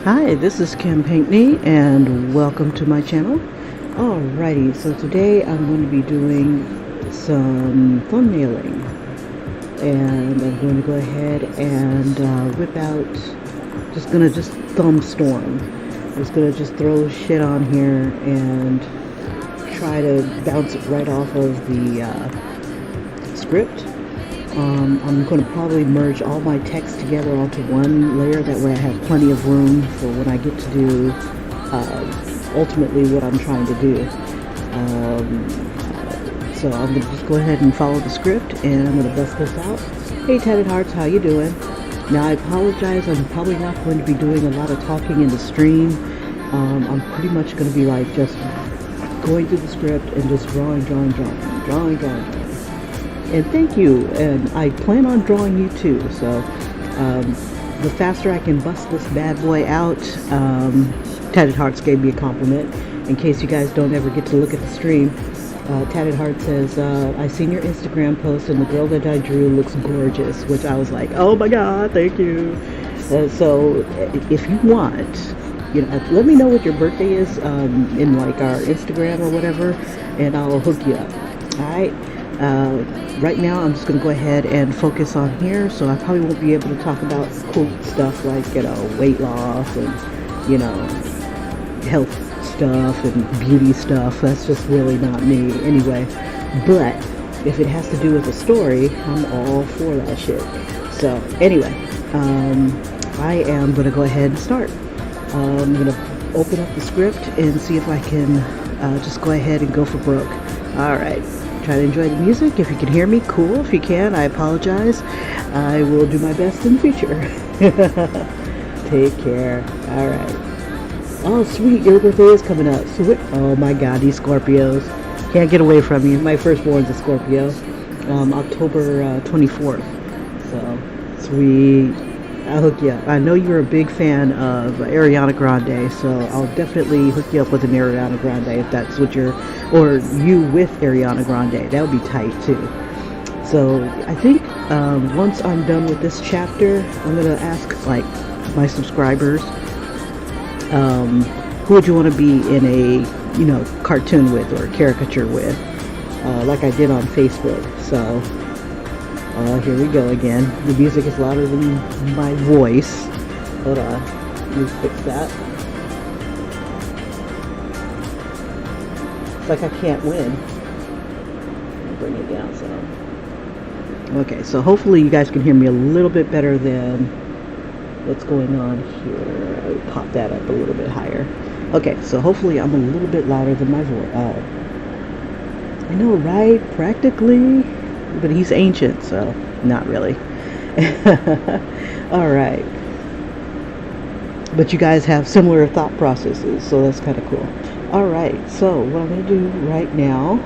Hi, this is Kim Pinkney and welcome to my channel. Alrighty, so today I'm going to be doing some thumbnailing and I'm going to go ahead and whip out, just thumbstorm. I'm just going to just throw shit on here and try to bounce it right off of the script. I'm going to probably merge all my text together onto one layer. That way I have plenty of room for when I get to do ultimately what I'm trying to do. So I'm going to just go ahead and follow the script and I'm going to bust this out. Hey Tatted Hearts, how you doing? Now I apologize, I'm probably not going to be doing a lot of talking in the stream. I'm pretty much going to be like just going through the script and just drawing. And thank you, and I plan on drawing you too, so the faster I can bust this bad boy out. Tatted Hearts gave me a compliment. In case you guys don't ever get to look at the stream, Tatted Heart says, I seen your Instagram post and the girl that I drew looks gorgeous, which I was like, oh my god, thank you. So if you want, let me know what your birthday is in like our Instagram or whatever, and I'll hook you up. Alright? Right now I'm just going to go ahead and focus on here, so I probably won't be able to talk about cool stuff like, weight loss and, health stuff and beauty stuff. That's just really not me anyway. But if it has to do with a story, I'm all for that shit. So anyway, I am going to go ahead and start. I'm going to open up the script and see if I can just go ahead and go for broke. Alright. Try to enjoy the music. If you can hear me, cool. If you can, I apologize. I will do my best in the future. Take care. Alright. Oh, sweet. Your birthday is coming up. Sweet. Oh my god, these Scorpios. Can't get away from you. My firstborn's a Scorpio. October 24th. So, sweet. I'll hook you up. I know you're a big fan of Ariana Grande, so I'll definitely hook you up with an Ariana Grande if that's what you're, or you with Ariana Grande. That would be tight too. So I think once I'm done with this chapter, I'm gonna ask like my subscribers, who would you want to be in a cartoon with or caricature with, like I did on Facebook. So. Here we go again. The music is louder than my voice. Hold on. Let me fix that. It's like I can't win. I'll bring it down some. Okay, so hopefully you guys can hear me a little bit better than what's going on here. I'll pop that up a little bit higher. Okay, so hopefully I'm a little bit louder than my voice. I know, right? Practically. But he's ancient, so not really. Alright. But you guys have similar thought processes, so that's kind of cool. Alright, so what I'm going to do right now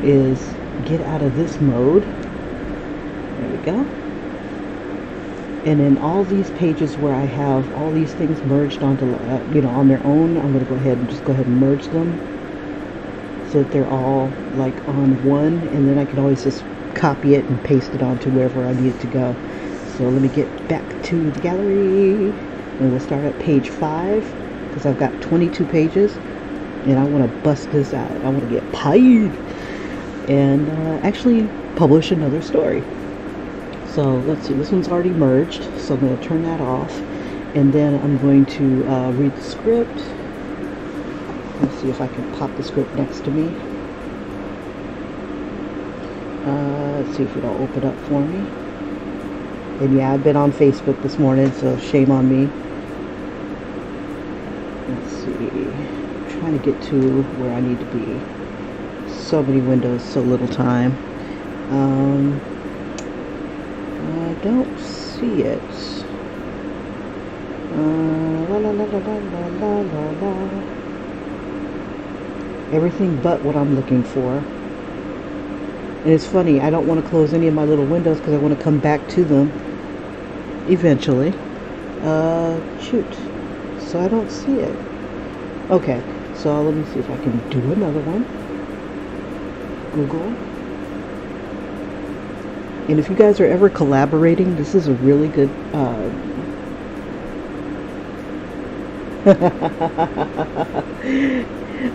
is get out of this mode. There we go. And in all these pages where I have all these things merged onto, on their own, I'm going to go ahead and merge them, so that they're all like on one, and then I can always just copy it and paste it onto wherever I need it to go. So let me get back to the gallery and we'll start at page 5 because I've got 22 pages and I want to bust this out. I want to get paid and actually publish another story. So let's see, this one's already merged, so I'm going to turn that off, and then I'm going to read the script. Let's see if I can pop the script next to me. Let's see if it'll open up for me. And yeah, I've been on Facebook this morning, so shame on me. Let's see. I'm trying to get to where I need to be. So many windows, so little time. I don't see it. Everything but what I'm looking for. And it's funny, I don't want to close any of my little windows because I want to come back to them eventually. Shoot. So I don't see it. Okay, so let me see if I can do another one. Google. And if you guys are ever collaborating, this is a really good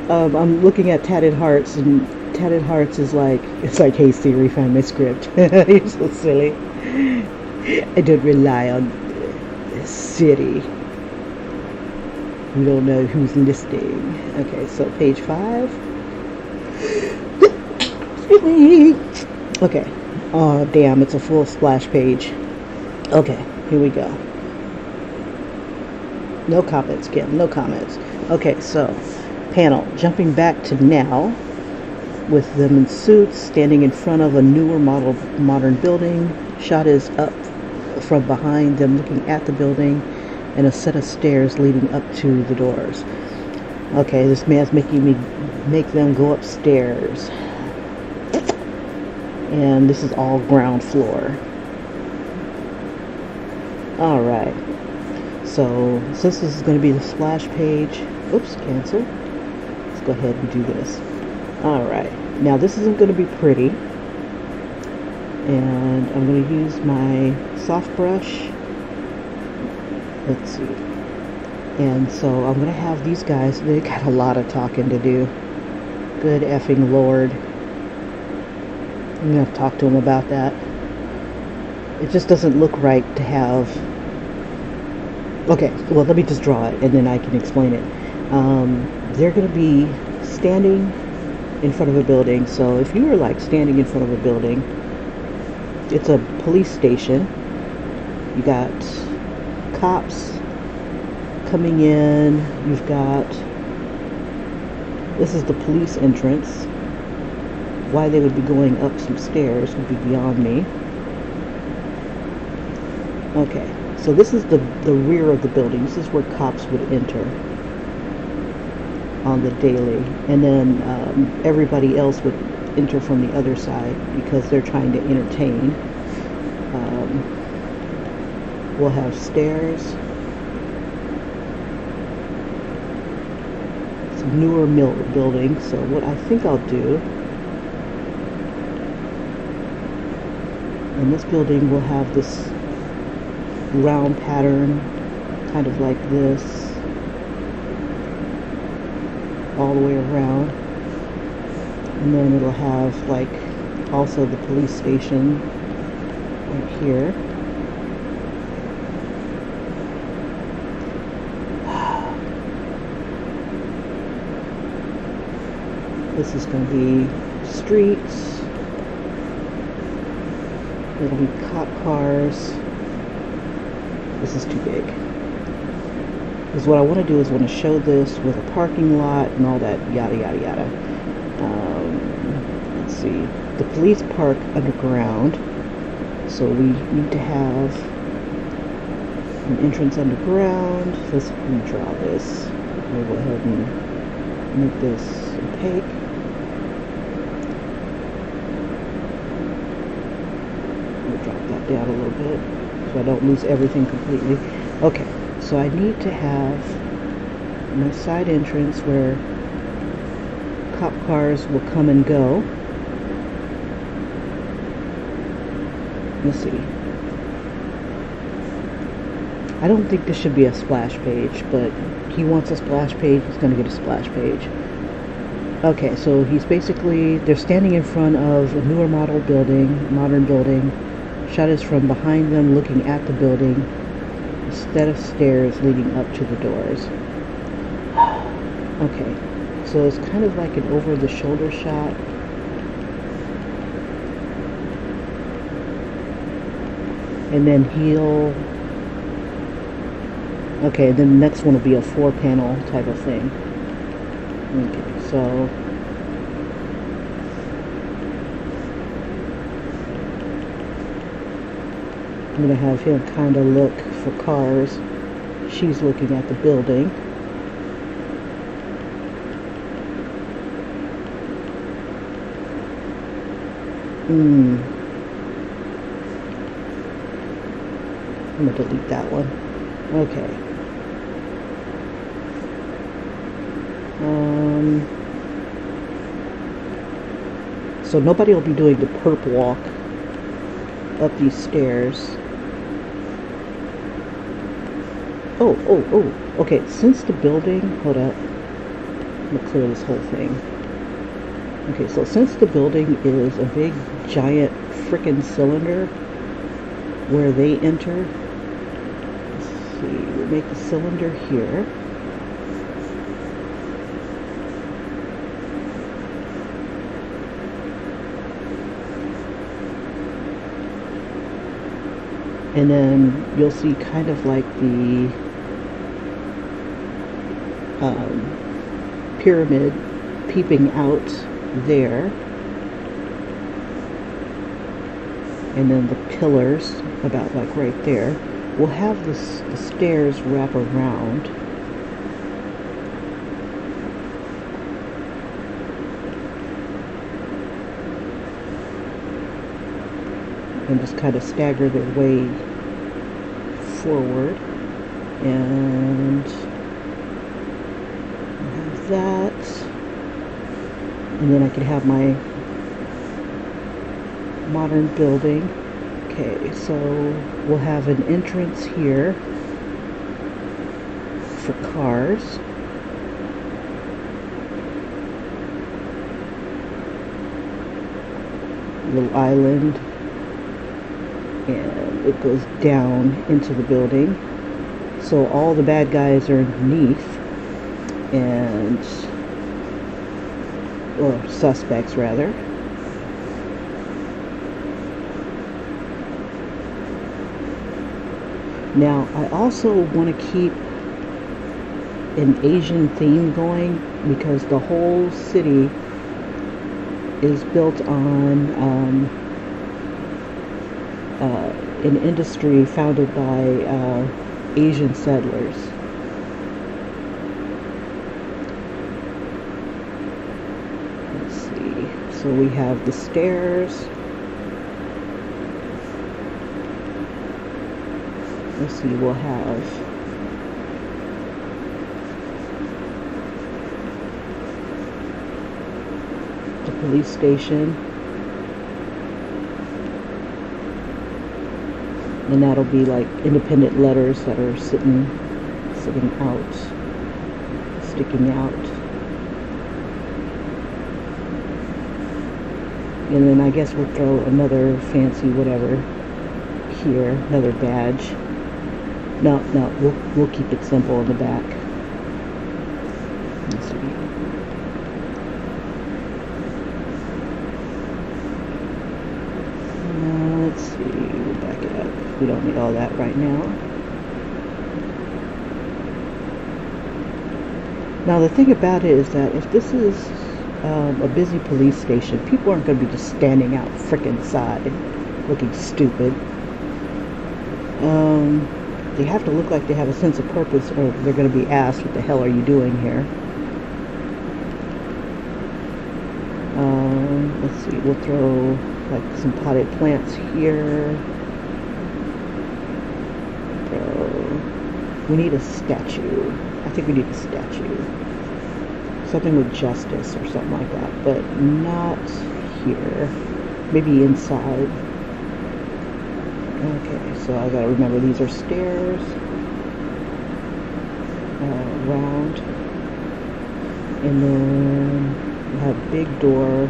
I'm looking at Tatted Hearts, and Tatted Hearts is like, it's like, hey Siri, find my script. You're so silly. I don't rely on Siri. We don't know who's listening. Okay, so page 5. Okay. Oh, damn, it's a full splash page. Okay, here we go. No comments, Kim, no comments. Okay, so, panel. Jumping back to now, with them in suits, standing in front of a newer modern building. Shot is up from behind them, looking at the building, and a set of stairs leading up to the doors. Okay, this man's making me make them go upstairs. And this is all ground floor. Alright. So, since this is going to be the splash page, oops, cancel. Let's go ahead and do this. Alright. Now, this isn't going to be pretty. And I'm going to use my soft brush. Let's see. And so I'm going to have these guys, they got a lot of talking to do. Good effing Lord. I'm going to have to talk to them about that. It just doesn't look right to have... Okay, well, let me just draw it and then I can explain it. They're going to be standing in front of a building. So if you were like standing in front of a building, it's a police station. You got cops coming in. You've got, this is the police entrance. Why they would be going up some stairs would be beyond me. Okay, so this is the rear of the building. This is where cops would enter on the daily, and then everybody else would enter from the other side because they're trying to entertain. We'll have stairs. It's a newer building, so what I think I'll do, and this building will have this round pattern, kind of like this, all the way around. And then it'll have like also the police station right here. This is going to be streets. It'll be cop cars. This is too big. Because what I want to do is want to show this with a parking lot and all that yada yada yada. Let's see. The police park underground. So we need to have an entrance underground. Let's redraw this. We'll go ahead and make this opaque. Drop that down a little bit so I don't lose everything completely. Okay, so I need to have my side entrance where cop cars will come and go. Let's see. I don't think this should be a splash page, but he wants a splash page. He's going to get a splash page. Okay, so he's basically, they're standing in front of a newer modern building. Shot is from behind them, looking at the building, instead of stairs leading up to the doors. Okay, so it's kind of like an over-the-shoulder shot. And then he'll... Okay, then the next one will be a 4-panel type of thing. Okay, so... I'm going to have him kind of look for cars. She's looking at the building. I'm going to delete that one. Okay. So nobody will be doing the perp walk up these stairs. Okay, since the building, hold up, I'm gonna clear this whole thing. Okay, so since the building is a big, giant, frickin' cylinder where they enter, let's see, we'll make the cylinder here. And then you'll see kind of like the pyramid peeping out there. And then the pillars about like right there. We'll have the stairs wrap around. And just kind of stagger their way forward. And have that. And then I could have my modern building. Okay, so we'll have an entrance here for cars. Little island. And it goes down into the building. So all the bad guys are underneath. And or suspects rather. Now I also want to keep an Asian theme going because the whole city is built on an industry founded by Asian settlers. So we have the stairs. Let's see, we'll have the police station. And that'll be like independent letters that are sitting out, sticking out. And then I guess we'll throw another fancy whatever here, another badge. No, we'll keep it simple in the back. Let's see. Let's see, we'll back it up. We don't need all that right now. Now the thing about it is that if this is a busy police station, people aren't going to be just standing out frickin' side looking stupid. They have to look like they have a sense of purpose or they're going to be asked, what the hell are you doing here? Let's see, we'll throw like some potted plants here. We need a statue. I think we need a statue. Something with justice or something like that, but not here. Maybe inside. Okay, so I gotta remember these are stairs. Round. And then we have a big door.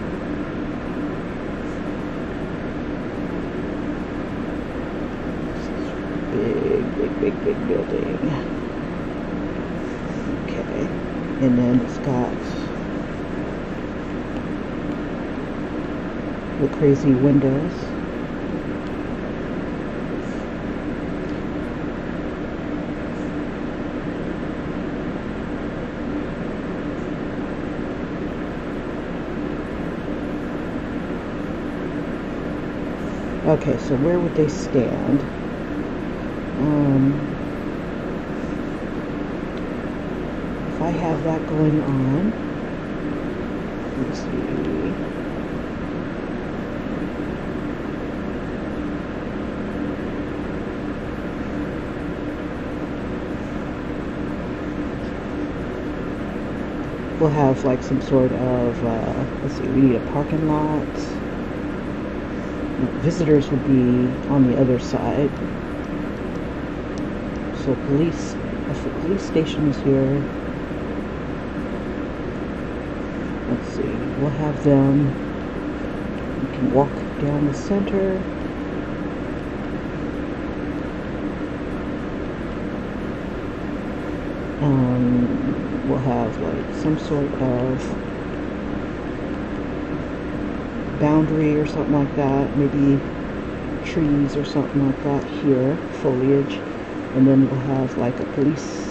Big building. Okay. And then it's got the crazy windows. Okay, so where would they stand? If I have that going on, let's see. We'll have like some sort of, let's see, we need a parking lot. Visitors would be on the other side. So police if the police station is here, let's see, we'll have them, you can walk down the center. We'll have like some sort of boundary or something like that, maybe trees or something like that here, foliage, and then we'll have like the police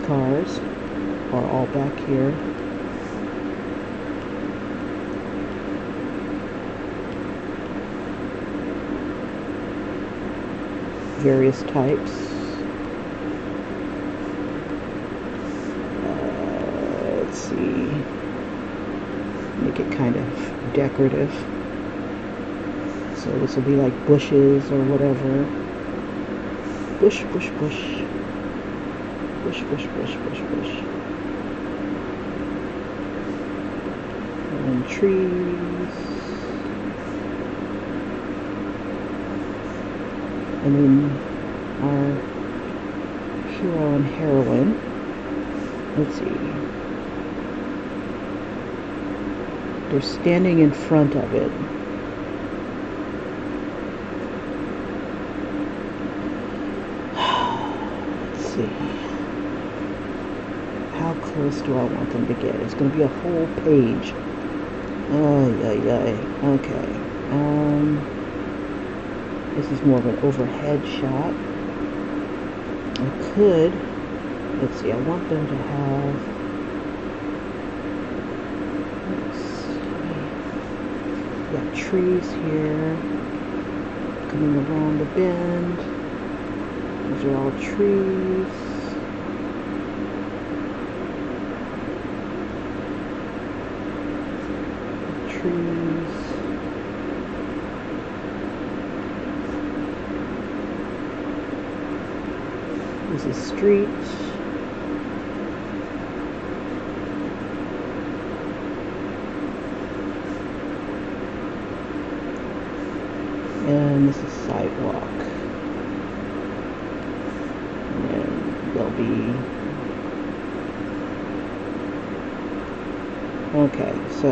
cars are all back here. Various types. Let's see, make it kind of decorative. So this will be like bushes or whatever. Bush, bush, bush. Bush, bush, bush, bush, bush. And trees. And then our hero and heroine. Let's see. They're standing in front of it. Let's see. How close do I want them to get? It's going to be a whole page. Okay. This is more of an overhead shot. I could, let's see, I want them to have, let's see, got trees here, coming around the bend. Those are all trees. Trees. This is street. And this is sidewalk. And there'll be, okay, so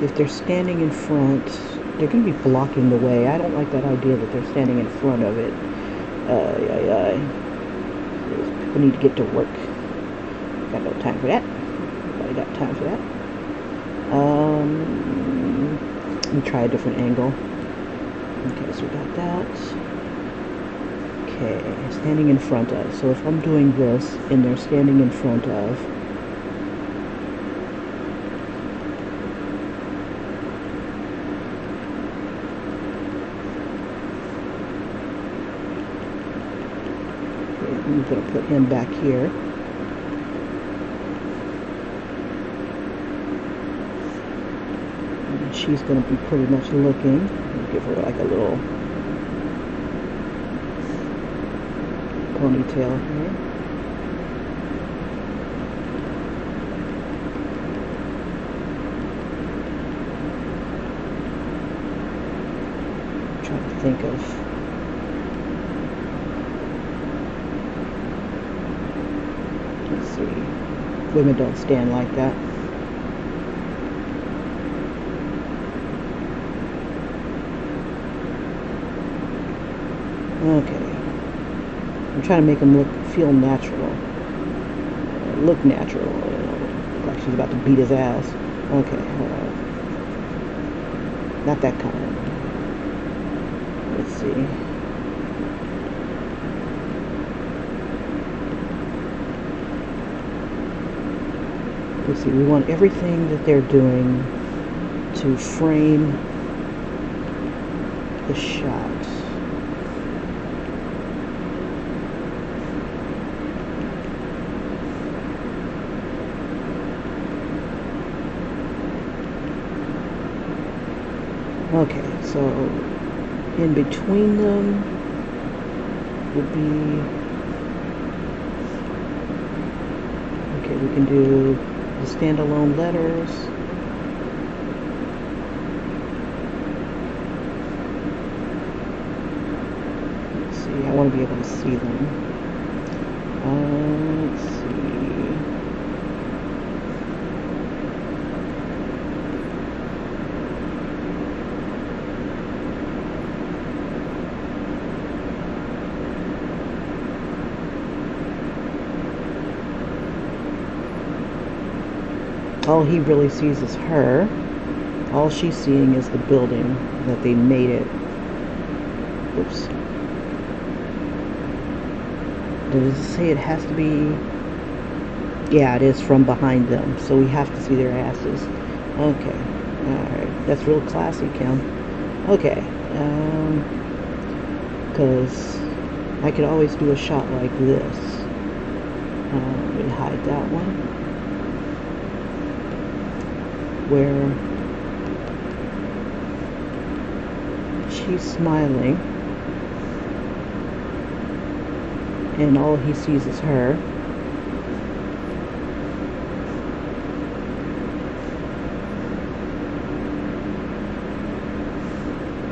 if they're standing in front, they're going to be blocking the way. I don't like that idea that they're standing in front of it. People need to get to work. Got no time for that. Nobody got time for that. Let me try a different angle. Okay, so we got that. Okay, standing in front of. So if I'm doing this and they're standing in front of, I'm going to put him back here. And she's going to be pretty much looking. I'll give her like a little ponytail here. I'm trying to think of, women don't stand like that. Okay. I'm trying to make them feel natural. Look natural. Look like she's about to beat his ass. Okay. Not that kind. Let's see. Let's see, we want everything that they're doing to frame the shot. Okay, so in between them would be, okay, we can do the standalone letters. Let's want to be able to see them. Let's see. All he really sees is her. All she's seeing is the building that they made it. Oops. Does it say it has to be? Yeah, it is from behind them, so we have to see their asses. Okay. Alright. That's real classy, Kim. Okay. Because I could always do a shot like this. Let me hide that one. Where she's smiling and all he sees is her.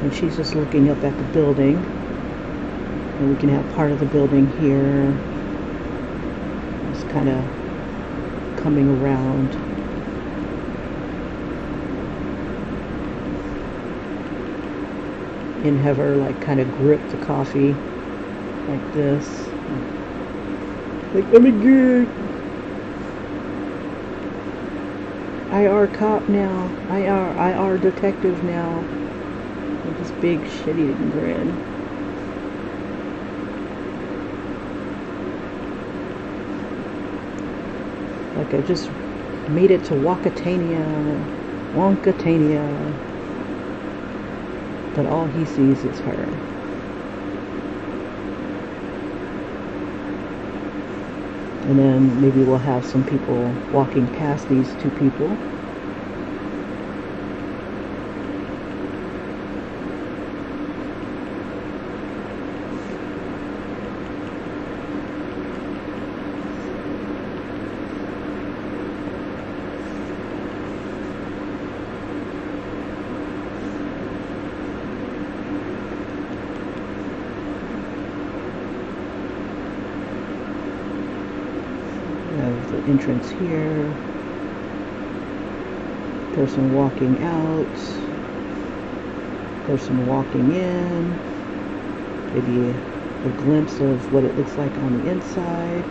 And she's just looking up at the building, and we can have part of the building here. It's kind of coming around. And have her like kind of grip the coffee like this, like, let me get IR cop now, IR detective now, with this big shit-eating grin. Like I just made it to Wonkatania. But all he sees is her. And then maybe we'll have some people walking past these two people. Entrance here, person walking out, person walking in, maybe a glimpse of what it looks like on the inside.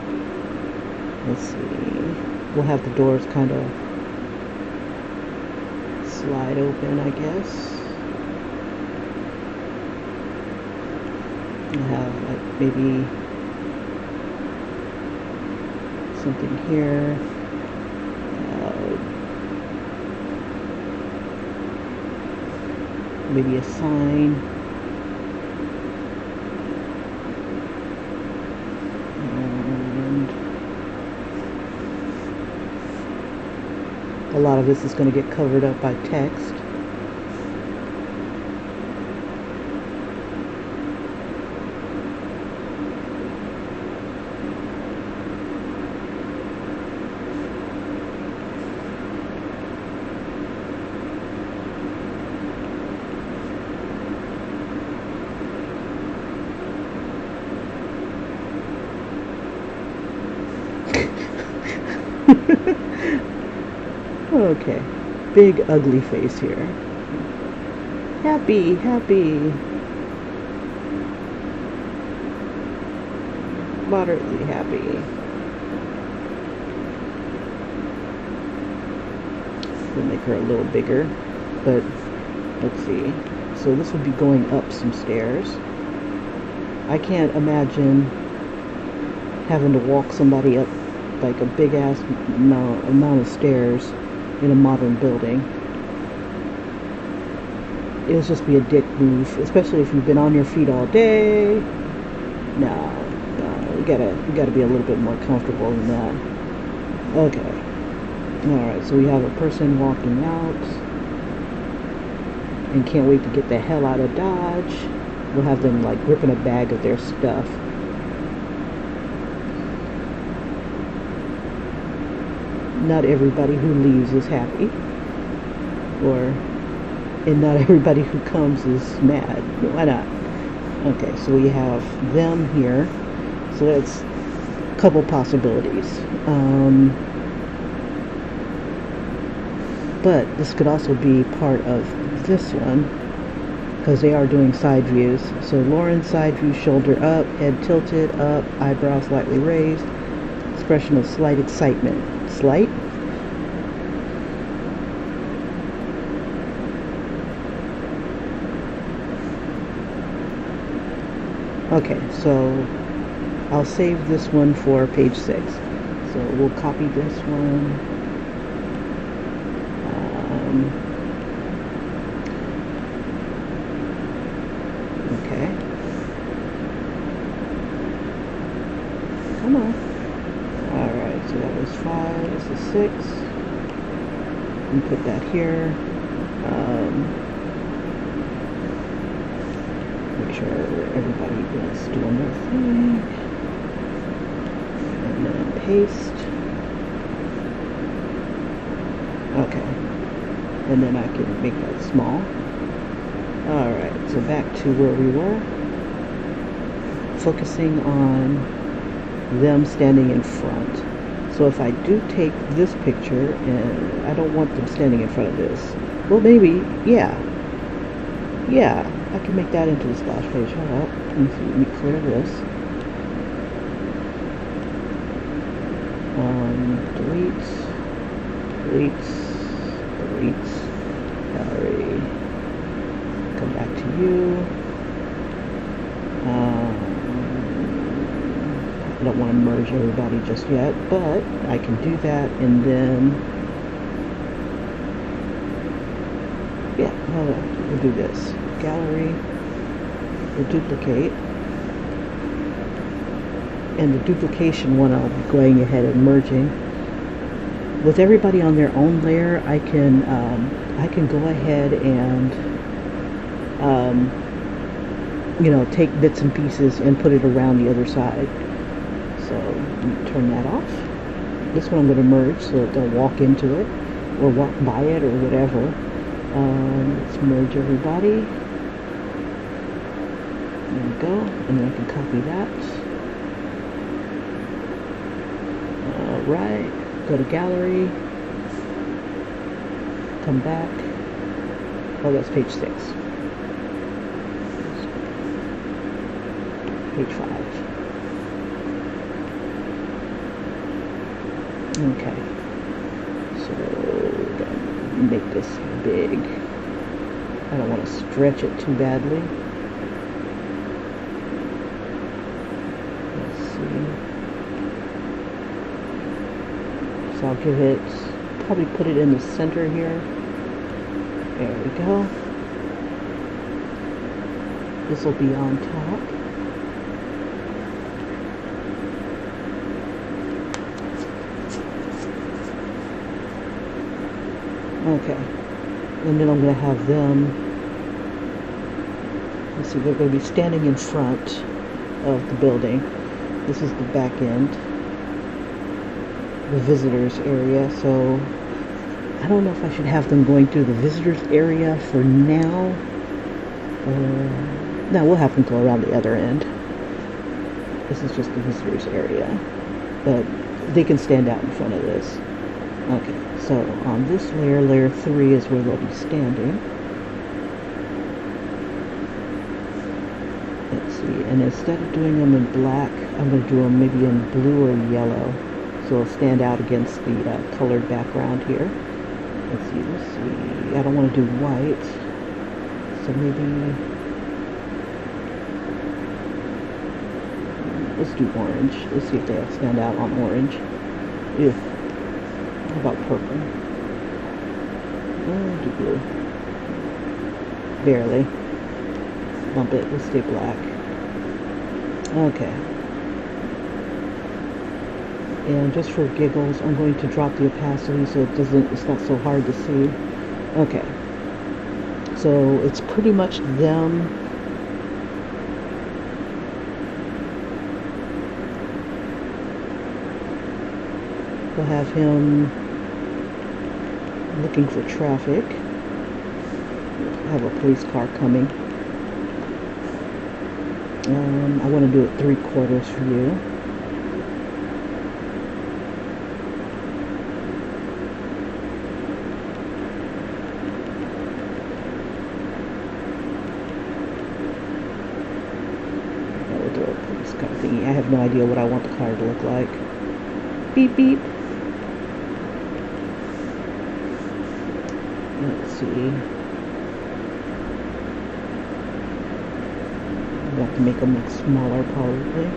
Let's see, we'll have the doors kind of slide open, I guess. We'll have like maybe something here, maybe a sign, and a lot of this is going to get covered up by text. Okay, big ugly face here. Happy, moderately happy. We'll make her a little bigger, but let's see. So this would be going up some stairs. I can't imagine having to walk somebody up like a big ass amount of stairs in a modern building. It'll just be a dick move, especially if you've been on your feet all day. No, you gotta be a little bit more comfortable than that. Okay. Alright, so we have a person walking out and can't wait to get the hell out of Dodge. We'll have them like gripping a bag of their stuff. Not everybody who leaves is happy, and not everybody who comes is mad. Why not? Okay, so we have them here. So that's a couple possibilities. But this could also be part of this one, because they are doing side views. So Lauren's side view, shoulder up, head tilted up, eyebrows slightly raised, expression of slight excitement. Slight? Okay, so I'll save this one for page 6. So we'll copy this one. Okay. Come on. Alright, so that was 5. This is 6. And put that here. Make sure everybody is doing their thing. And then paste. Okay. And then I can make that small. Alright, so back to where we were. Focusing on them standing in front. So if I do take this picture, and I don't want them standing in front of this. Well, maybe, yeah. Yeah, I can make that into the splash page. Hold up. Let me clear this. Delete. Gallery. Come back to you. I don't want to merge everybody just yet, but I can do that, and then yeah, we'll do this. Gallery, we'll duplicate, and the duplication one I'll be going ahead and merging. With everybody on their own layer, I can go ahead and take bits and pieces and put it around the other side. So turn that off. This one I'm going to merge so that they'll walk into it or walk by it or whatever. Let's merge everybody. There we go. And then I can copy that. Alright. Go to gallery. Come back. Oh, that's page 6. Page 5. Okay. So, make this big. I don't want to stretch it too badly. Let's see. So I'll give it, probably put it in the center here. There we go. This will be on top. Okay, and then I'm going to have them, let's see, they're going to be standing in front of the building. This is the back end, the visitors area, so I don't know if I should have them going through the visitors area for now. No, we'll have them go around the other end. This is just the visitors area, but they can stand out in front of this. Okay, so on this layer, layer 3 is where they'll be standing. Let's see, and instead of doing them in black, I'm going to do them maybe in blue or yellow. So it'll stand out against the colored background here. Let's see. I don't want to do white. So maybe, let's do orange. Let's see if they'll stand out on orange. Ew. How about purple? Oh, do blue. Barely. Bump it. Let's stay black. Okay. And just for giggles, I'm going to drop the opacity so it's not so hard to see. Okay. So it's pretty much them. We'll have him looking for traffic. Have a police car coming. I want to do it 3/4 view. I have no idea what I want the card to look like. Beep beep. Let's see. I have to make them look smaller probably.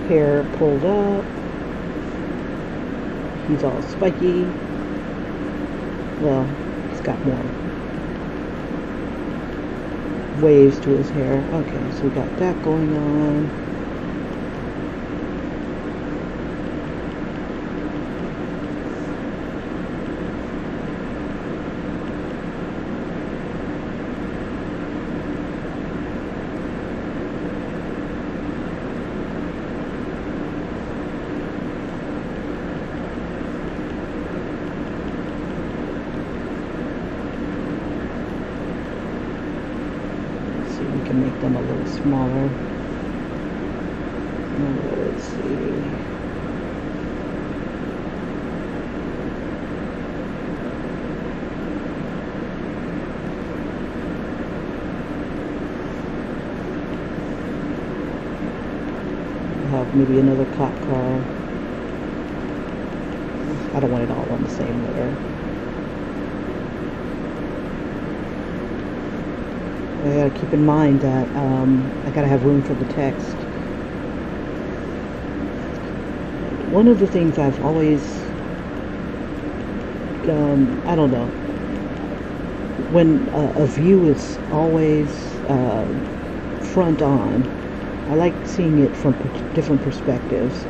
Hair pulled up. He's all spiky. Well, he's got more waves to his hair. Okay, so we got that going on. Make them a little smaller. Let's see. I'll have maybe another cop car. I don't want it all on the same layer. I gotta keep in mind that I gotta have room for the text. One of the things I've always, I don't know, when a view is always front on, I like seeing it from different perspectives.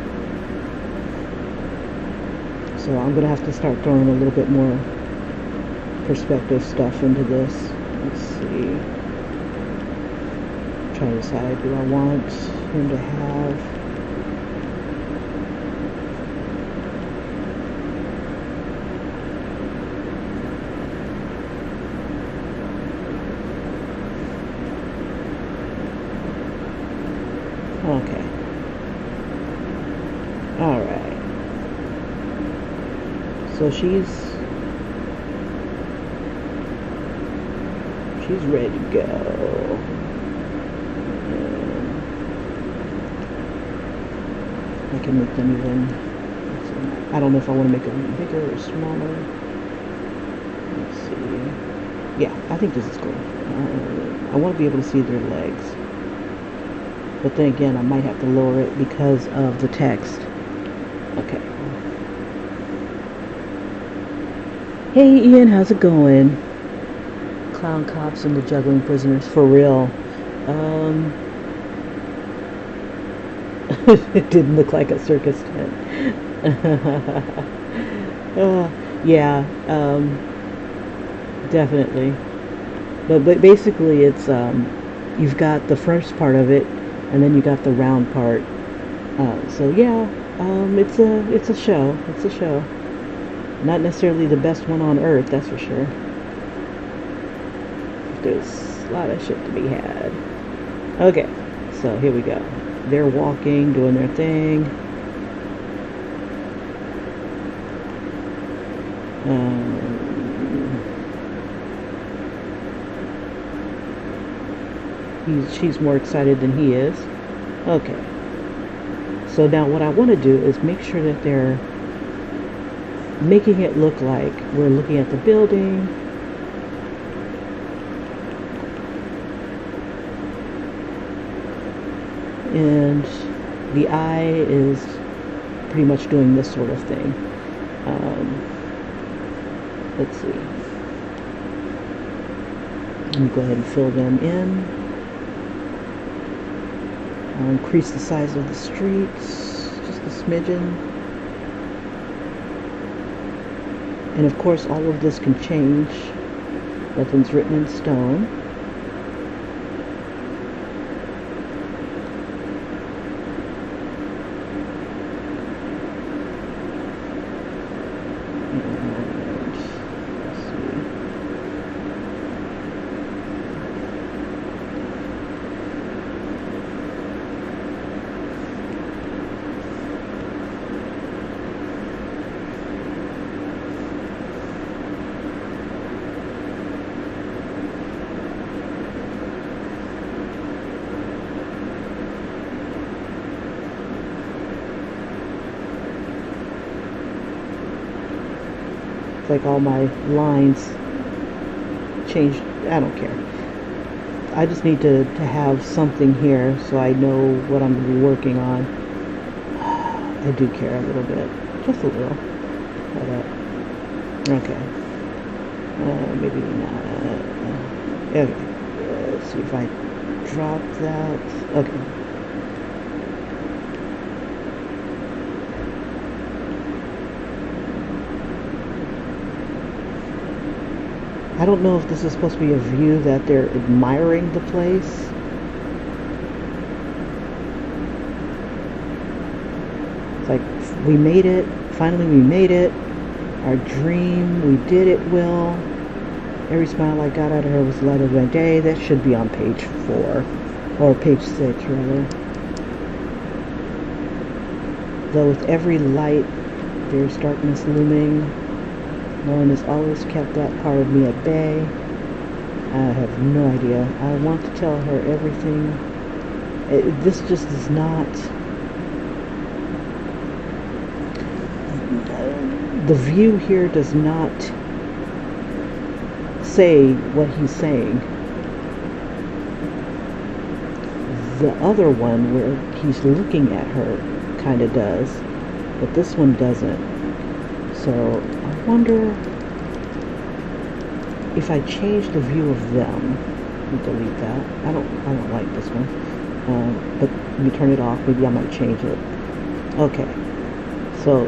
So I'm gonna have to start throwing a little bit more perspective stuff into this. Let's see. Trying to decide, do I want him to have okay. All right. So she's ready to go. I can make them even, I don't know if I want to make them bigger or smaller. Let's see. Yeah, I think this is cool. I want to be able to see their legs. But then again, I might have to lower it because of the text. Okay. Hey Ian, how's it going? Clown cops and the juggling prisoners, for real. It didn't look like a circus tent. Yeah, definitely. But basically, it's you've got the first part of it, and then you got the round part. So yeah, it's a show. It's a show. Not necessarily the best one on earth, that's for sure. There's a lot of shit to be had. Okay, so here we go. They're walking, doing their thing. She's more excited than he is. Okay. So now what I want to do is make sure that they're making it look like we're looking at the building. And the eye is pretty much doing this sort of thing. Let's see. Let me go ahead and fill them in. I'll increase the size of the streets just a smidgen. And of course, all of this can change. Nothing's written in stone. Like all my lines changed. I don't care. I just need to have something here so I know what I'm going to be working on. I do care a little bit, just a little. Okay. Maybe not. Okay. Let's see if I drop that. Okay. I don't know if this is supposed to be a view that they're admiring the place. It's like, we made it. Finally, we made it. Our dream. We did it, Will. Every smile I got out of her was the light of my day. That should be on page 4. Or page 6, rather. Though with every light, there's darkness looming. Lauren has always kept that part of me at bay. I have no idea. I want to tell her everything. This just is not... The view here does not say what he's saying. The other one, where he's looking at her, kind of does. But this one doesn't. So... I wonder if I change the view of them. Let me delete that. I don't like this one. But let me turn it off. Maybe I might change it. Okay. So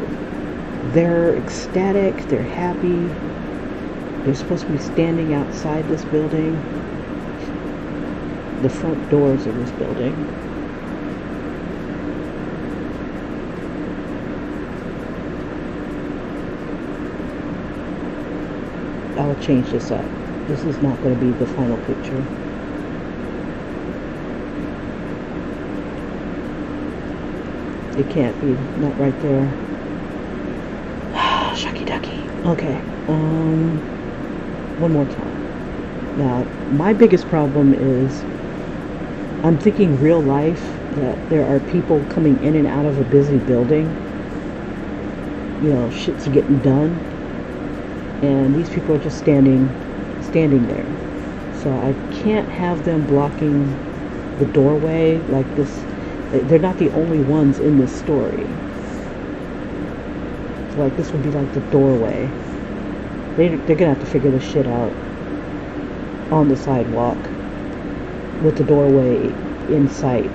they're ecstatic. They're happy. They're supposed to be standing outside this building. The front doors of this building. I'll change this up. This is not going to be the final picture. It can't be. Not right there. Shucky ducky. Okay. One more time. Now, my biggest problem is I'm thinking real life that there are people coming in and out of a busy building. You know, shit's getting done. And these people are just standing there. So I can't have them blocking the doorway like this. They're not the only ones in this story. So like this would be like the doorway. They're gonna have to figure this shit out on the sidewalk with the doorway in sight.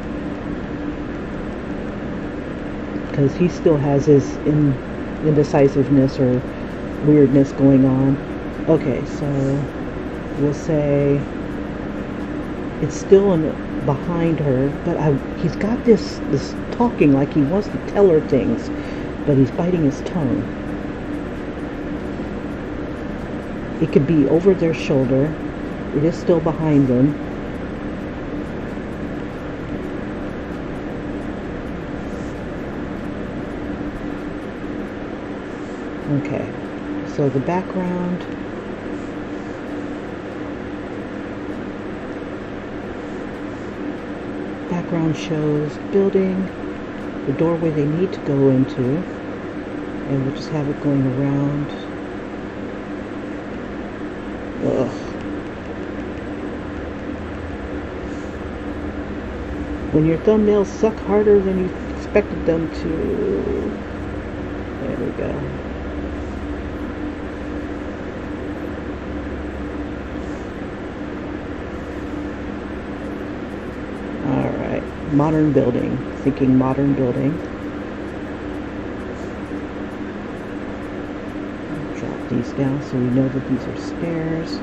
Because he still has his indecisiveness or weirdness going on. Okay, so we'll say it's still behind her, but he's got this talking like he wants to tell her things, but he's biting his tongue. It could be over their shoulder. It is still behind them. Okay. So the background, shows building, the doorway they need to go into, and we'll just have it going around. Ugh. When your thumbnails suck harder than you expected them to. There we go. modern building, thinking modern building. Drop these down so we know that these are stairs.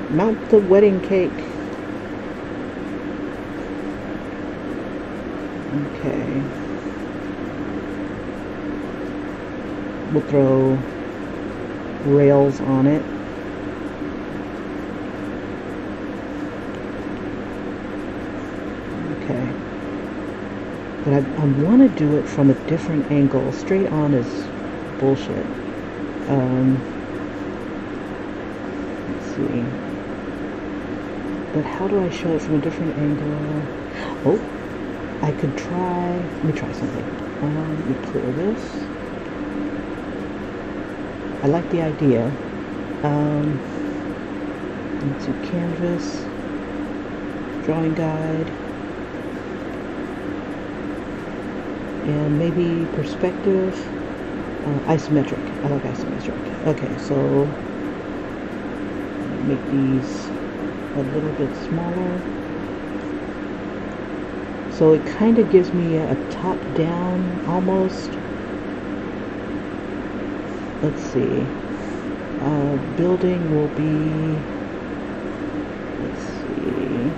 Mount the wedding cake. Okay. We'll throw rails on it. Okay. But I want to do it from a different angle. Straight on is bullshit. Let's see. But how do I show it from a different angle? Oh, I could try. Let me try something. Let me clear this. I like the idea. Let's do canvas, drawing guide, and maybe perspective, isometric. I like isometric. Okay, so make these a little bit smaller. So it kind of gives me a top-down almost. Let's see. Building will be, let's see.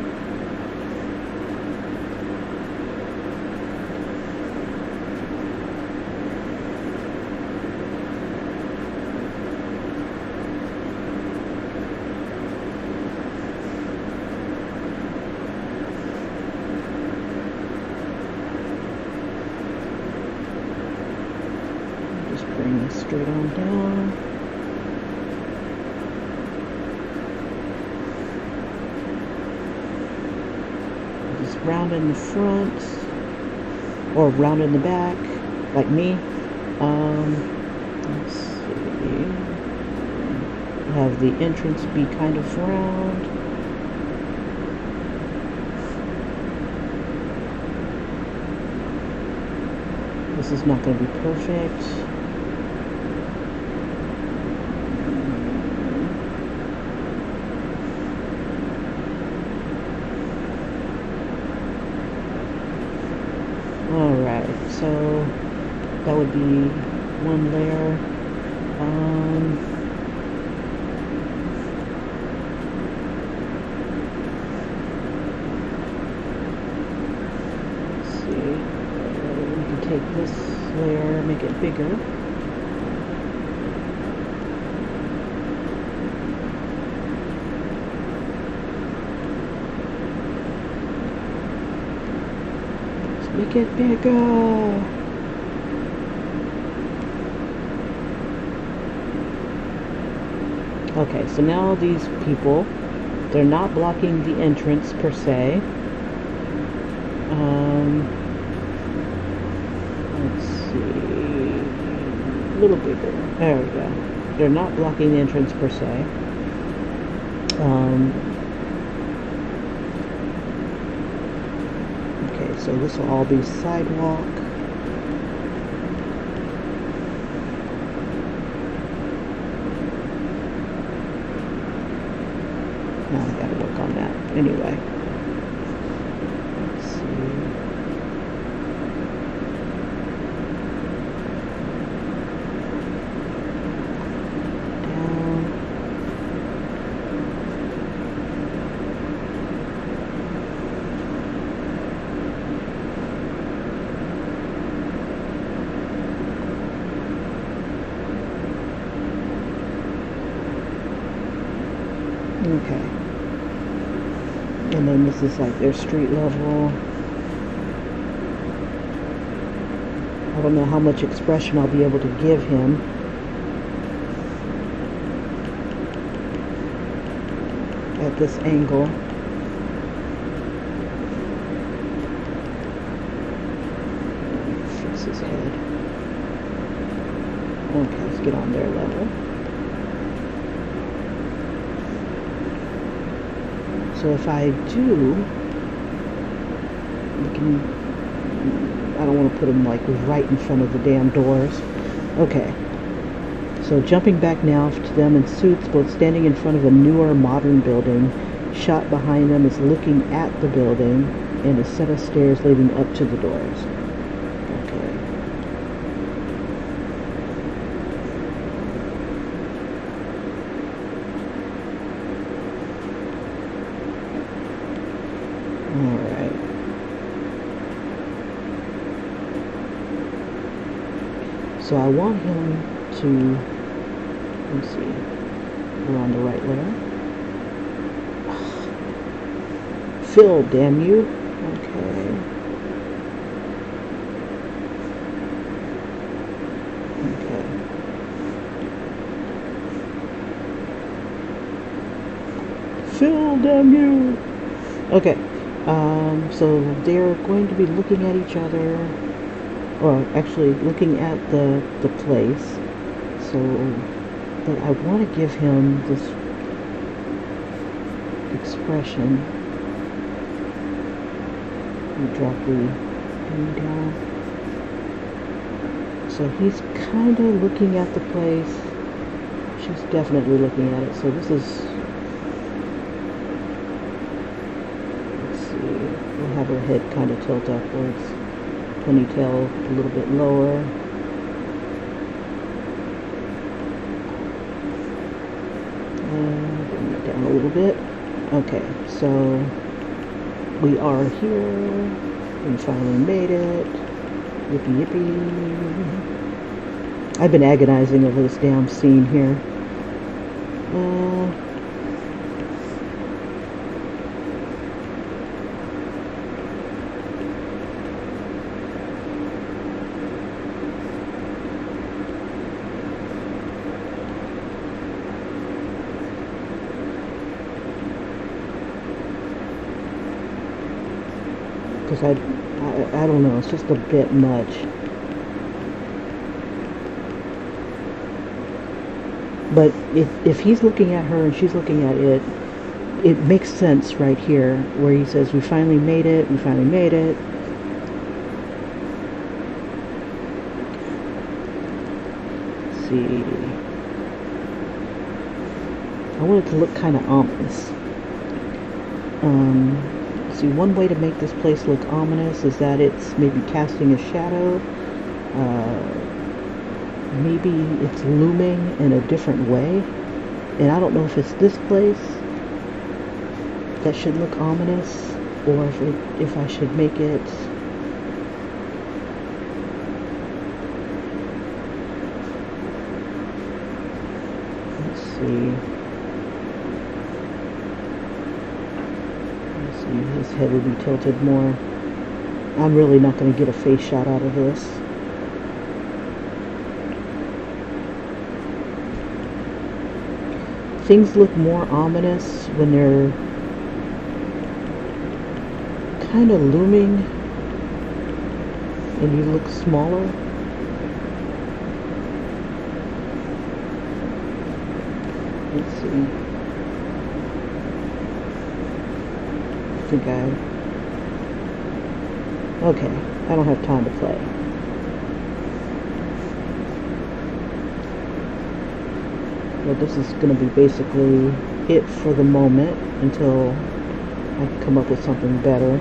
Bring this straight on down. Just round in the front, or round in the back, like me. Let's see. Have the entrance be kind of round. This is not going to be perfect. Alright, so that would be one layer. Let's see. We can take this layer, make it bigger. Make it bigger. Okay, so now these people, they're not blocking the entrance per se. Let's see, a little bigger. There we go. They're not blocking the entrance per se. So this will all be sidewalk. Now I gotta work on that. Anyway. Let's see. Down. Okay. And then this is like their street level. I don't know how much expression I'll be able to give him. At this angle. Fix his head. Okay, let's get on their level. So if I do, we can I don't want to put them like right in front of the damn doors. Okay. So jumping back now to them in suits, both standing in front of a newer modern building. Shot behind them is looking at the building and a set of stairs leading up to the doors. Okay. Alright. So I want him to, let's see, we're on the right layer. Fill, damn you. Okay. Okay. Fill, damn you. Okay. So they're going to be looking at each other, or actually looking at the place. So, but I want to give him this expression. Drop the thing down. So he's kind of looking at the place. She's definitely looking at it. So this is, let's see, we'll have her head kind of tilt upwards, ponytail a little bit lower. And bring it down a little bit. Okay, so we are here. We finally made it. Yippee yippee. I've been agonizing over this damn scene here. Because I don't know, it's just a bit much. But if he's looking at her and she's looking at it, it makes sense right here where he says, we finally made it, we finally made it. Let's see. I want it to look kind of ominous. See, one way to make this place look ominous is that it's maybe casting a shadow. Maybe it's looming in a different way. And I don't know if it's this place that should look ominous, or if I should make it let's see. His head will be tilted more. I'm really not going to get a face shot out of this. Things look more ominous when they're kind of looming and you look smaller. Let's see. Okay, I don't have time to play. Well, this is going to be basically it for the moment until I come up with something better.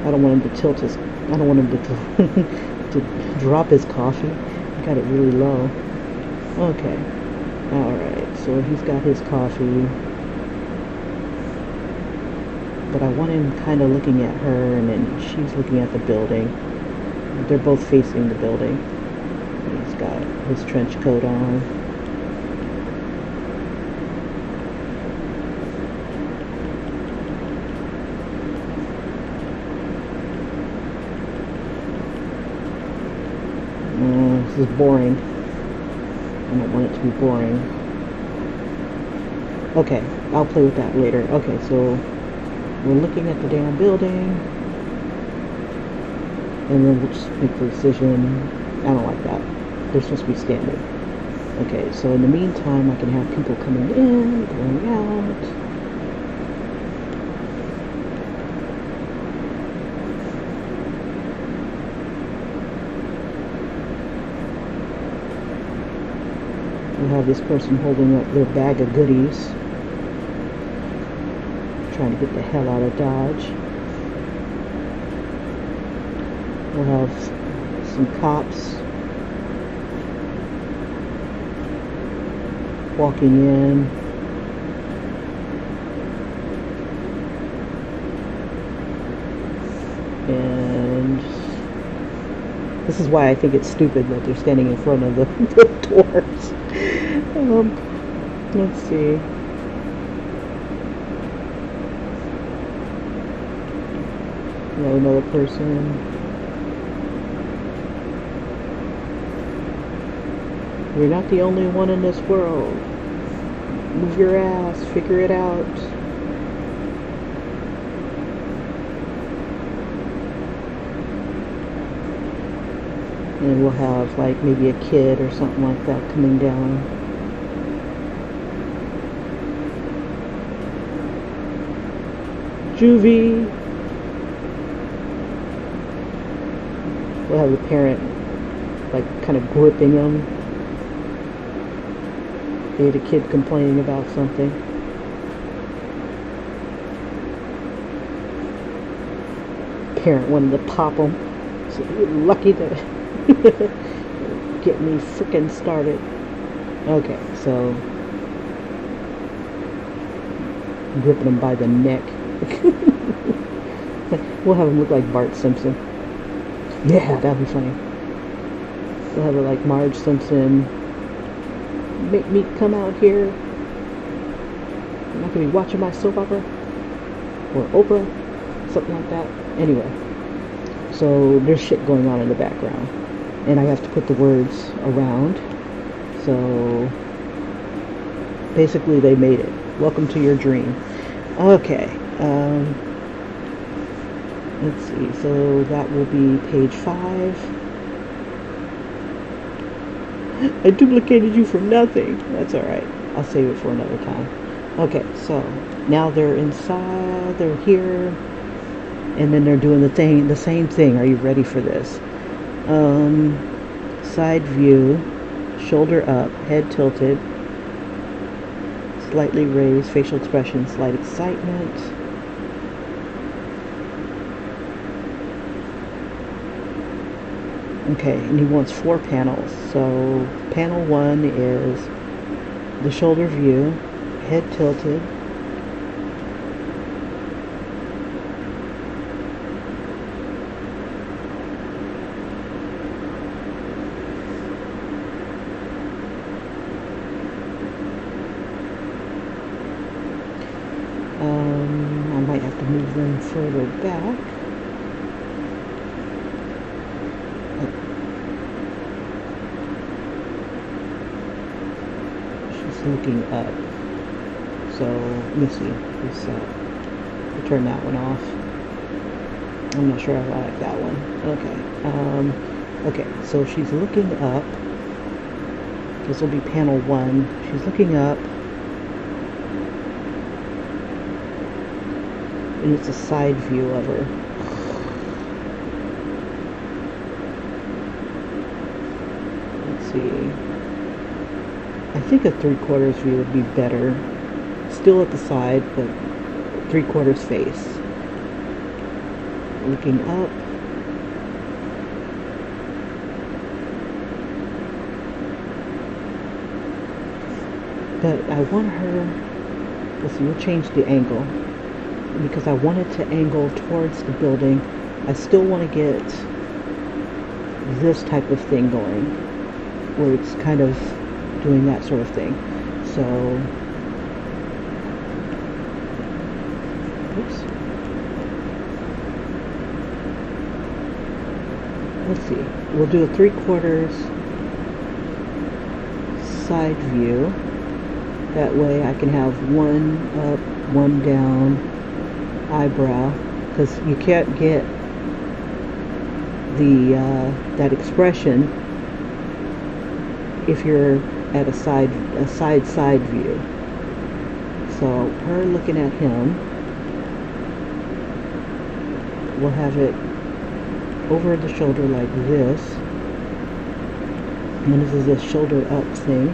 I don't want him to tilt his, I don't want him to drop his coffee. I got it really low. Okay, alright, so he's got his coffee. But I want him kind of looking at her, and then she's looking at the building. They're both facing the building. He's got his trench coat on. This is boring. I don't want it to be boring. Okay, I'll play with that later. Okay, so we're looking at the damn building, and then we'll just make the decision. I don't like that. They're supposed to be standing. Okay, so in the meantime, I can have people coming in, going out. We'll have this person holding up their bag of goodies, trying to get the hell out of Dodge. We'll have some cops walking in. And this is why I think it's stupid that they're standing in front of the doors. Let's see. Another person. You're not the only one in this world. Move your ass, figure it out. And we'll have like maybe a kid or something like that coming down. Juvie. We'll have the parent like kind of gripping him. They had a kid complaining about something. Parent wanted to pop him. So you're lucky to get me frickin' started. Okay, so gripping him by the neck. We'll have him look like Bart Simpson. Yeah, that'd be funny. We'll have it like Marge Simpson. Make me come out here. I'm not gonna be watching my soap opera or Oprah, something like that. Anyway, so there's shit going on in the background, and I have to put the words around. So basically, they made it. Welcome to your dream. Okay. Let's see. So that will be page 5. I duplicated you for nothing. That's alright. I'll save it for another time. Okay, so now they're inside, they're here, and then they're doing the same thing. Are you ready for this? Side view, shoulder up, head tilted, slightly raised, facial expression, slight excitement. Okay, and he wants 4 panels. So panel 1 is the shoulder view, head tilted, I might have to move them further back. Looking up. So let me see. We'll turn that one off. I'm not sure I like that one. Okay. Okay. So she's looking up. This will be panel 1. She's looking up, and it's a side view of her. Let's see. I think a 3/4 view would be better. Still at the side, but 3/4 face. Looking up. But I want her, let's see, we'll change the angle. Because I want it to angle towards the building. I still want to get this type of thing going, where it's kind of doing that sort of thing. So, oops. Let's see. We'll do a 3/4 side view. That way I can have one up, one down eyebrow, because you can't get the that expression if you're at a side view. So her looking at him, we'll have it over the shoulder like this, and this is a shoulder up thing.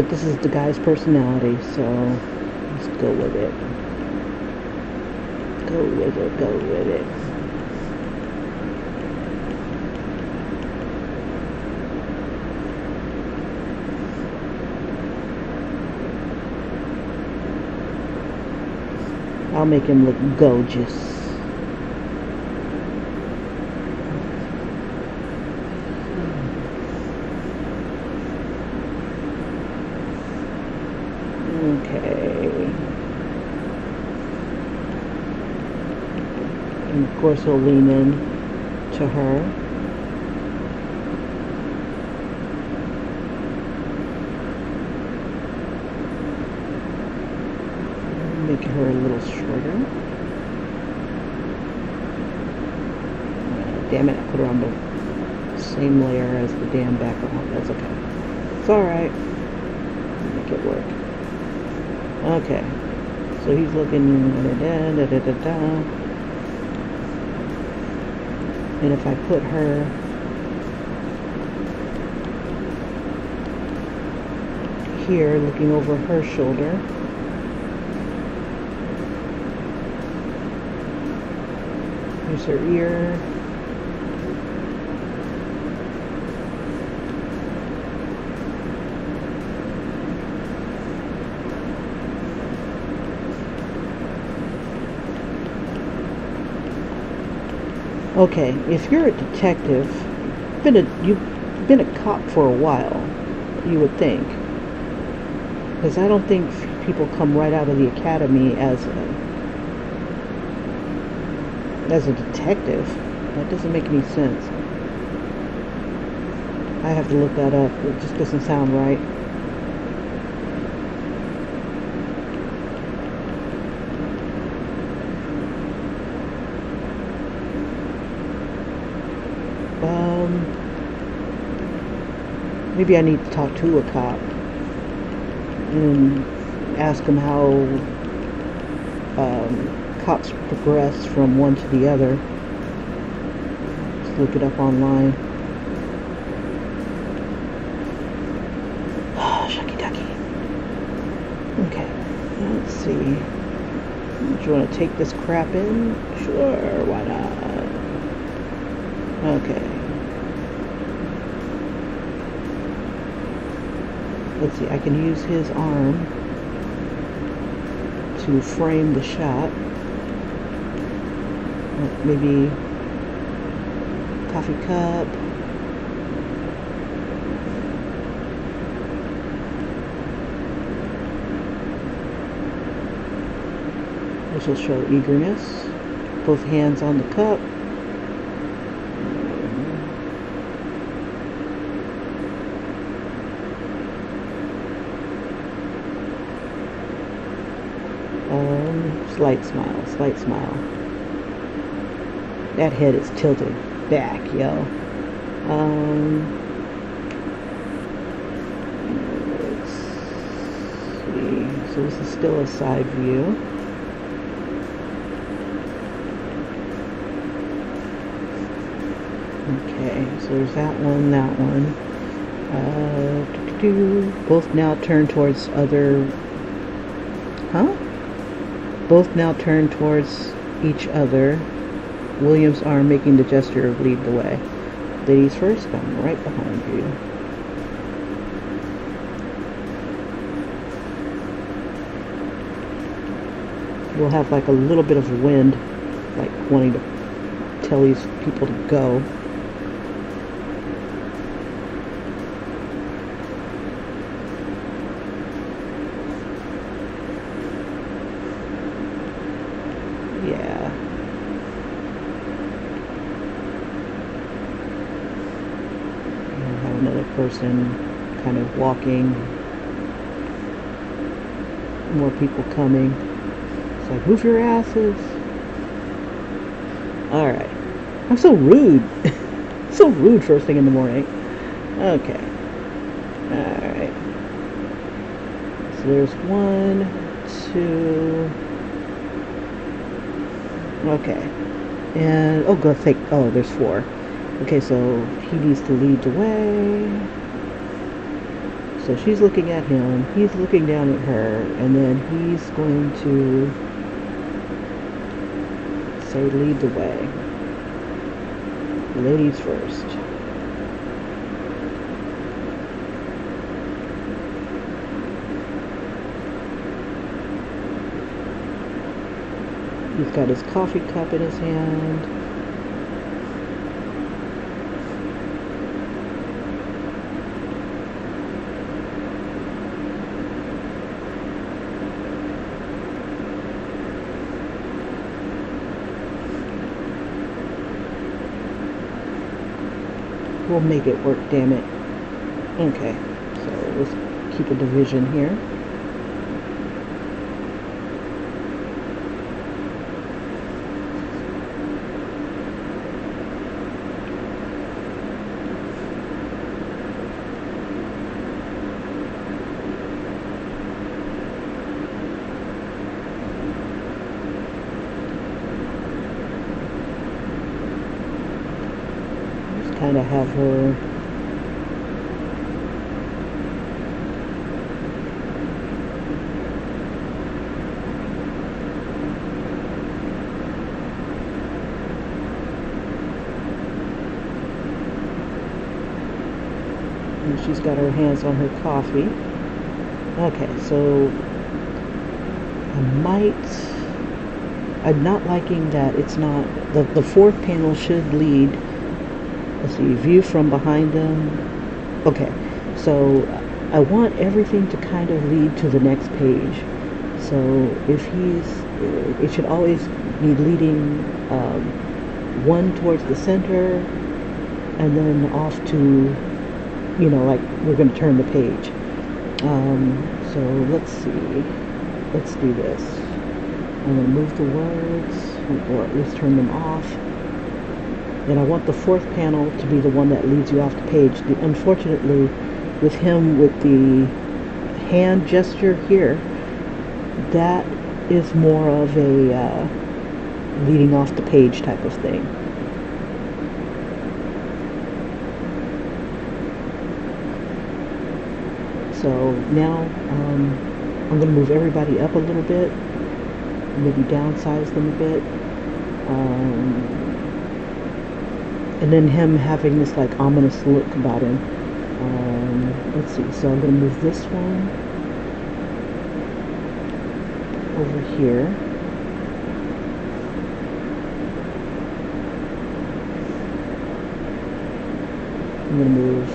But this is the guy's personality, so let's go with it. Go with it, go with it. I'll make him look gorgeous. Okay. And of course he'll lean in to her. Make her a little shorter. Damn it, I put her on the same layer as the damn background. That's okay. It's alright. Make it work. Okay. So he's looking and if I put her here looking over her shoulder, here's her ear. Okay, if you're a detective, you've been a cop for a while, you would think. Because I don't think people come right out of the academy as a detective. That doesn't make any sense. I have to look that up. It just doesn't sound right. Maybe I need to talk to a cop and ask him how cops progress from one to the other. Just look it up online. Shucky ducky. Okay, let's see. Do you want to take this crap in? Sure, why not? Okay. Let's see, I can use his arm to frame the shot. Maybe coffee cup. This will show eagerness. Both hands on the cup. Slight smile, slight smile. That head is tilted back, yo. Let's see. So this is still a side view. Okay, so there's that one, that one. Both now turn towards other... Huh? Both now turn towards each other. William's arm making the gesture of lead the way. Ladies first, I'm right behind you. We'll have like a little bit of wind, like wanting to tell these people to go. Person kind of walking, more people coming. It's like, move your asses. Alright. I'm so rude. So rude first thing in the morning. Okay. Alright. So there's 1, 2. Okay. And, oh, there's 4. Okay, so he needs to lead the way. So she's looking at him, he's looking down at her, and then he's going to say, lead the way. Ladies first. He's got his coffee cup in his hand. We'll make it work, damn it. Okay, so let's keep a division here. Kind of have her and she's got her hands on her coffee. Okay, so I'm not liking that it's not the fourth panel should lead. Let's see, view from behind them. Okay, so I want everything to kind of lead to the next page. So if it should always be leading one towards the center and then off to, like we're going to turn the page. So let's see. Let's do this. I'm going to move the words, or at least turn them off. And I want the fourth panel to be the one that leads you off the page. Unfortunately, with him with the hand gesture here, that is more of a leading off the page type of thing. So now I'm going to move everybody up a little bit, maybe downsize them a bit. And then him having this like ominous look about him. Let's see, so I'm going to move this one over here. I'm going to move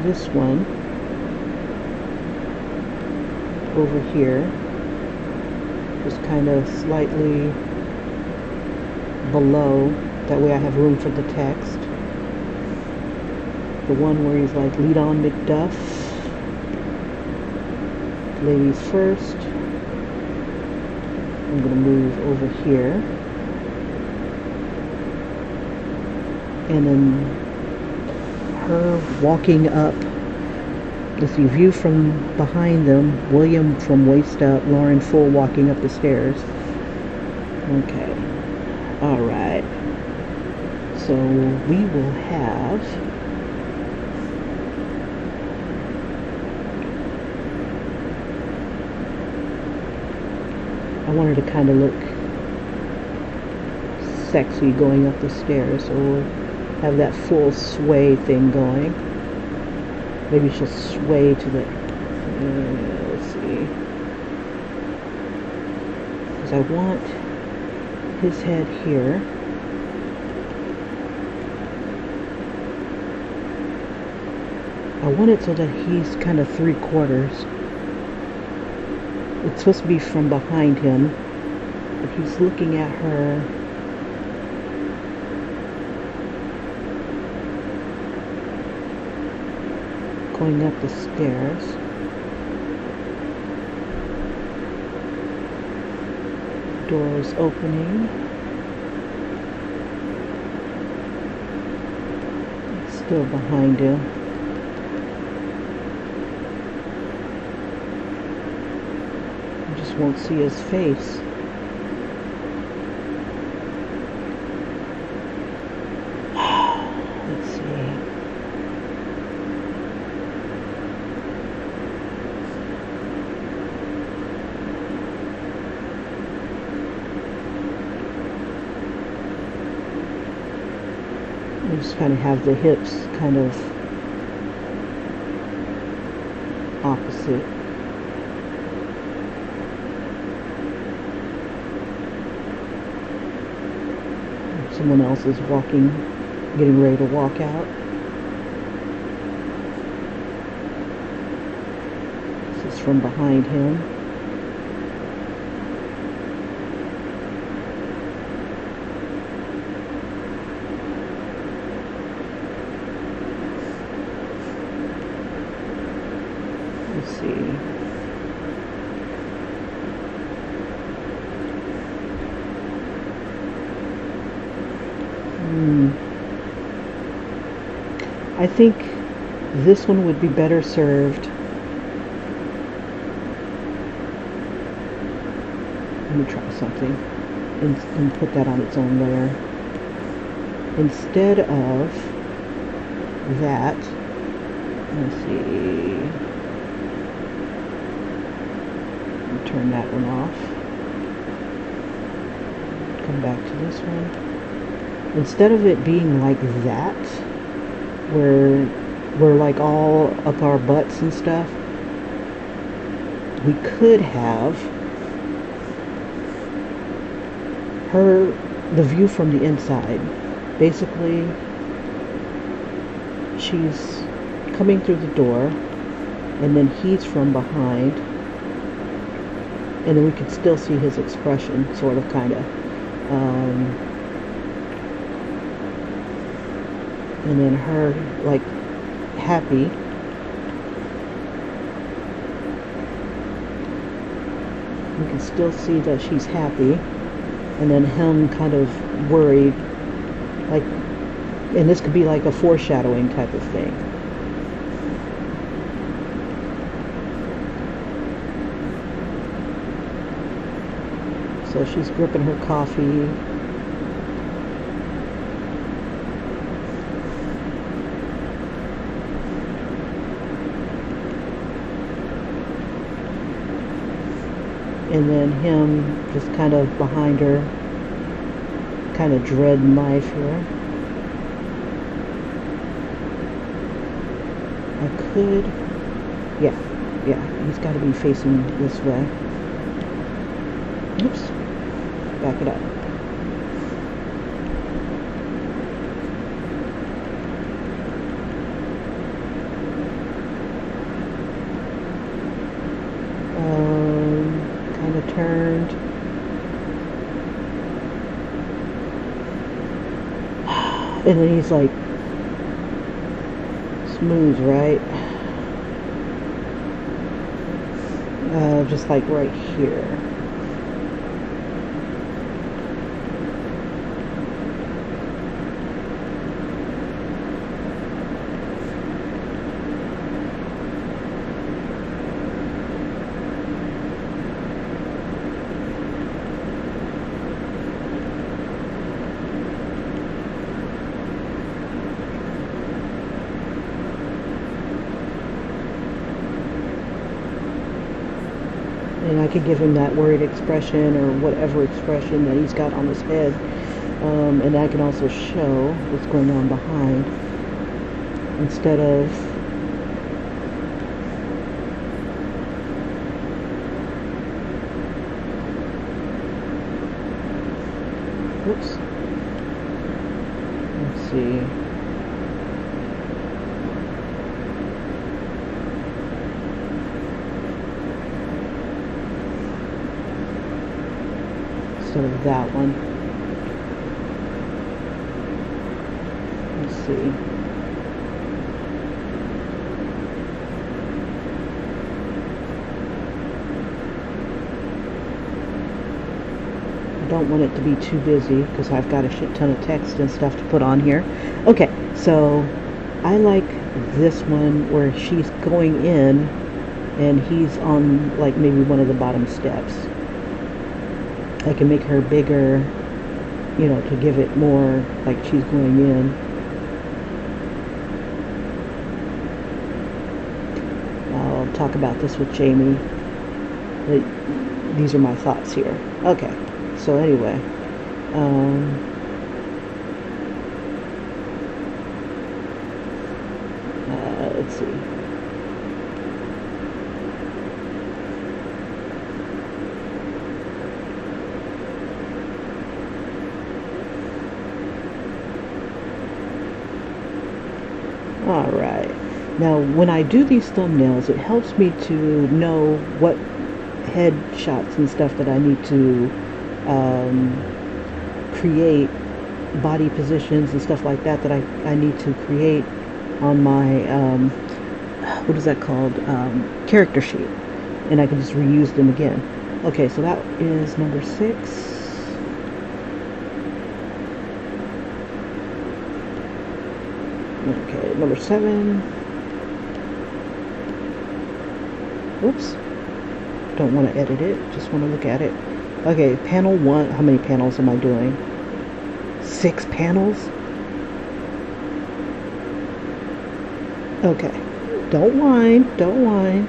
this one over here, just kind of slightly below, that way I have room for the text. The one where he's like, lead on McDuff, ladies first. I'm going to move over here, and then her walking up. Let's see, view from behind them, William from waist up, Lauren full walking up the stairs. Okay. Alright, so we will have I wanted to kind of look sexy going up the stairs, so we'll have that full sway thing going. Maybe she'll sway to the, let's see, because I want his head here. I want it so that he's kind of 3/4. It's supposed to be from behind him, but he's looking at her. Going up the stairs. Doors opening. It's still behind him. You just won't see his face. Let's see. just kind of have the hips kind of opposite. Someone else is walking, getting ready to walk out. This is from behind him. Let's see. I think this one would be better served. Let me try something and put that on its own layer. Instead of that, let's see. Turn that one off. Come back to this one. Instead of it being like that, where we're like all up our butts and stuff, we could have the view from the inside. Basically, she's coming through the door, and then he's from behind, and then we could still see his expression, sort of, kind of. And then her, like, happy. We can still see that she's happy. And then him kind of worried. Like, and this could be like a foreshadowing type of thing. So she's gripping her coffee. And then him just kind of behind her, kind of dreading life here. I could, yeah, he's got to be facing this way. Oops, back it up. Turned. And then he's like smooth, right? Just like right here. And I could give him that worried expression or whatever expression that he's got on his head. And I can also show what's going on behind. Instead of oops. Let's see. Instead of that one. Let's see. I don't want it to be too busy because I've got a shit ton of text and stuff to put on here. Okay, so I like this one where she's going in and he's on like maybe one of the bottom steps. I can make her bigger, you know, to give it more like she's going in. I'll talk about this with Jamie. These are my thoughts here. Okay, so anyway, see. Alright. Now, when I do these thumbnails, it helps me to know what head shots and stuff that I need to create, body positions and stuff like that I need to create on my, what is that called, character sheet. And I can just reuse them again. Okay, so that is number 6. Okay, number 7. Oops. Don't want to edit it, just want to look at it. Okay, panel 1. How many panels am I doing? 6 panels? Okay. Don't whine, don't whine.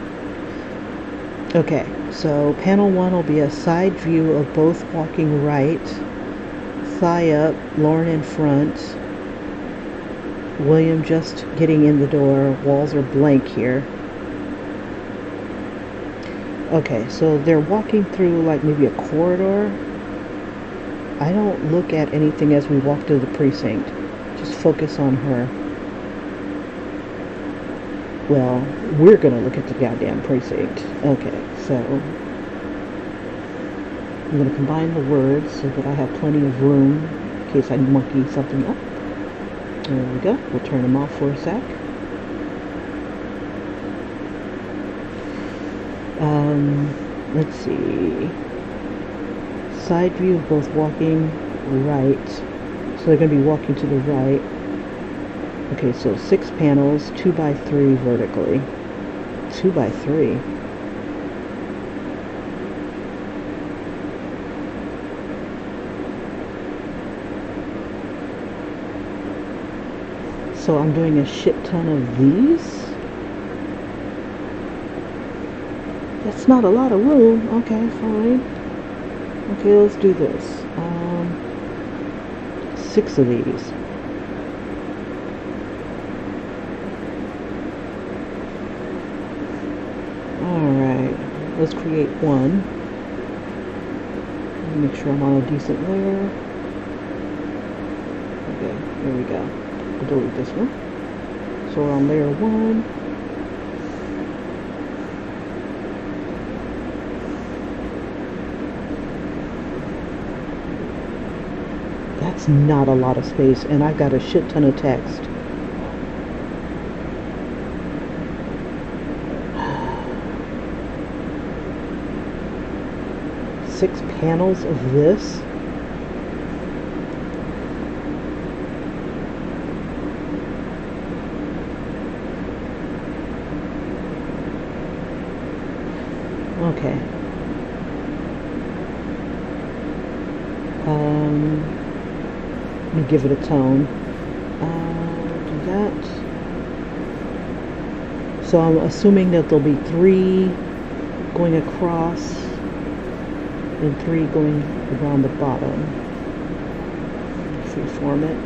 Okay, so panel 1 will be a side view of both walking right, thigh up, Lauren in front, William just getting in the door, walls are blank here. Okay, so they're walking through like maybe a corridor. I don't look at anything as we walk through the precinct. Just focus on her. Well, we're gonna look at the goddamn precinct. Okay, so I'm gonna combine the words so that I have plenty of room in case I monkey something up. There we go. We'll turn them off for a sec. Let's see. Side view of both walking right. So they're going to be walking to the right. Okay, so 6 panels, 2 by 3 vertically. 2 by 3. So I'm doing a shit ton of these. That's not a lot of room. Okay, fine. Okay, let's do this. 6 of these. Alright, let's create one. Make sure I'm on a decent layer. Okay, there we go. I'll delete this one. So we're on layer 1. That's not a lot of space, and I've got a shit ton of text. Six panels of this. Okay. Let me give it a tone. Do that. So I'm assuming that there'll be 3 going across and 3 going around the bottom. Freeform it.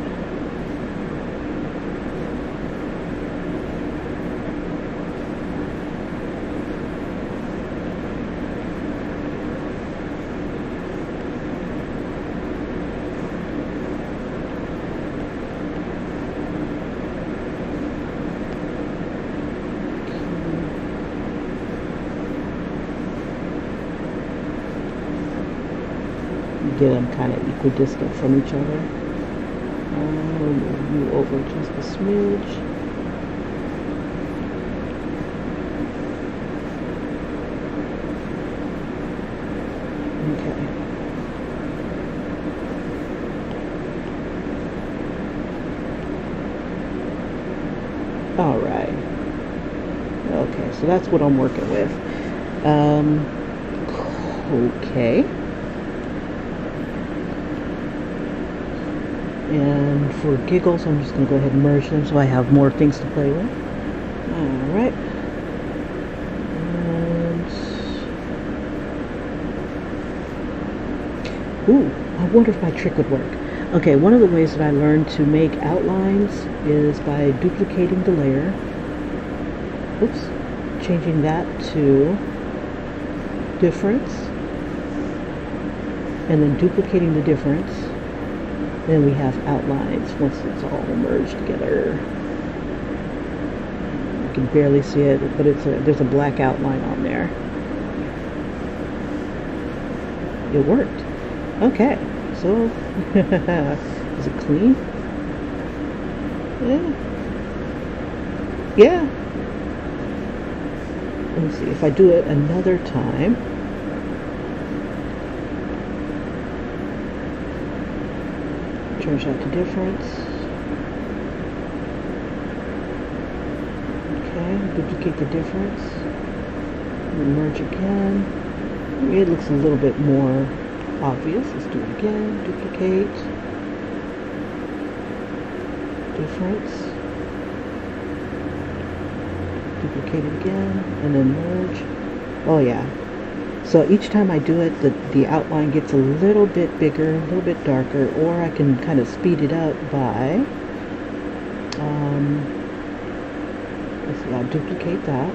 Get them kind of equidistant from each other. Move you over just a smidge. Okay. All right. Okay, so that's what I'm working with. Okay. And for giggles, I'm just going to go ahead and merge them so I have more things to play with. Alright. And... ooh, I wonder if my trick would work. Okay, one of the ways that I learned to make outlines is by duplicating the layer. oops, changing that to difference, and then duplicating the difference. Then we have outlines once it's all merged together. You can barely see it, but there's a black outline on there. It worked. Okay, so is it clean? Yeah. Let me see if I do it another time. Change that to difference. Okay, duplicate the difference. Merge again. It looks a little bit more obvious. Let's do it again. Duplicate. Difference. Duplicate it again, and then merge. Oh yeah. So each time I do it, the outline gets a little bit bigger, a little bit darker, or I can kind of speed it up by, let's see, I'll duplicate that.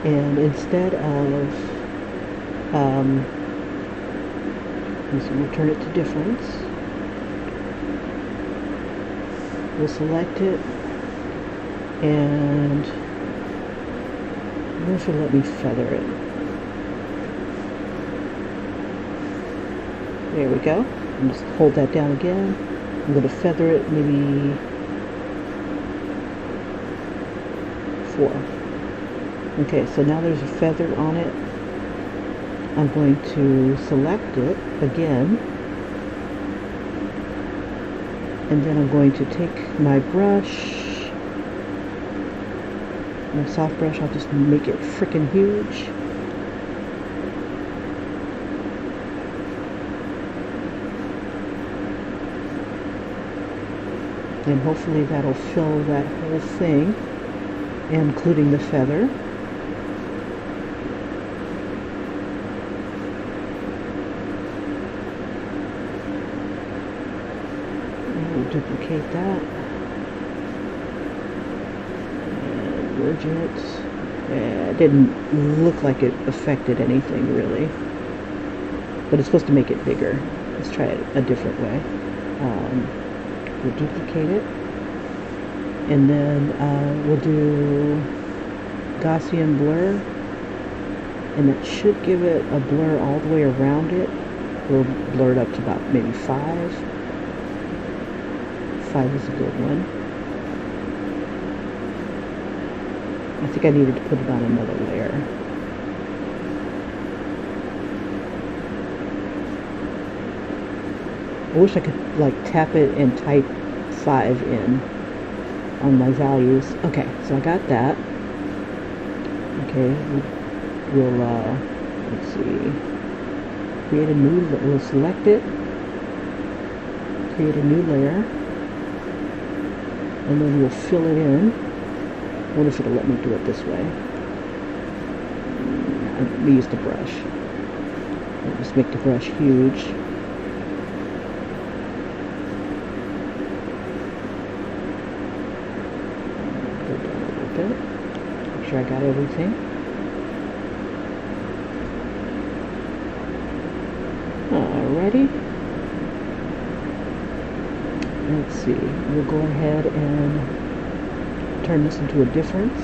And instead of, we'll turn it to difference. We'll select it, and I wonder if it'll let me feather it. There we go. And just hold that down again. I'm going to feather it maybe 4. Okay, so now there's a feather on it. I'm going to select it again. And then I'm going to take my brush, my soft brush, I'll just make it frickin' huge. And hopefully that'll fill that whole thing, including the feather. And we'll duplicate that. And merge it. Yeah, it didn't look like it affected anything really. But it's supposed to make it bigger. Let's try it a different way. We'll duplicate it, and then we'll do Gaussian blur, and it should give it a blur all the way around it. We'll blur it up to about maybe 5. 5 is a good one. I think I needed to put it on another layer. I wish I could like tap it and type 5 in on my values. Okay, so I got that. Okay, we'll let's see, create a new, we'll select it, create a new layer, and then we'll fill it in. I wonder if it'll let me do it this way. Let me use the brush. I'll just make the brush huge. Make sure I got everything. Alrighty. Let's see. We'll go ahead and turn this into a difference.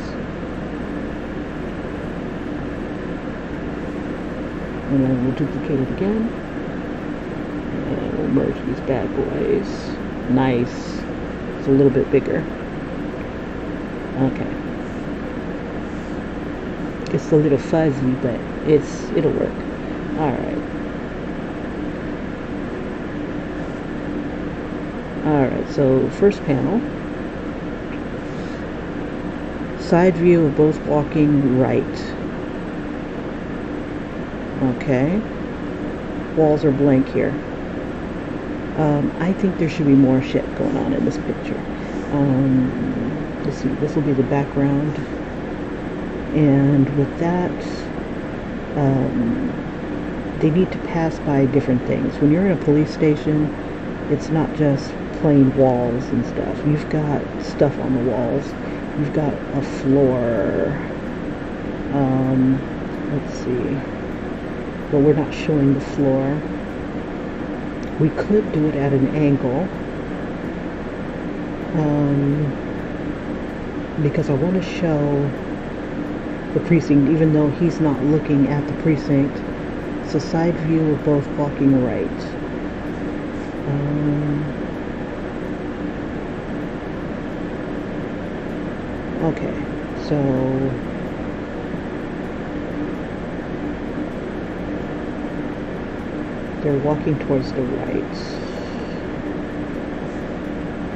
And then we'll duplicate it again. And we'll merge these bad boys. Nice. It's a little bit bigger. Okay. It's a little fuzzy, but it'll work. Alright. Alright, so first panel. Side view of both walking right. Okay. Walls are blank here. I think there should be more shit going on in this picture. Let's see, this will be the background. And with that, they need to pass by different things. When you're in a police station, it's not just plain walls and stuff. You've got stuff on the walls. You've got a floor. Let's see. But we're not showing the floor. We could do it at an angle. Because I want to show the precinct, even though he's not looking at the precinct. It's a side view of both walking right. Okay, so they're walking towards the right.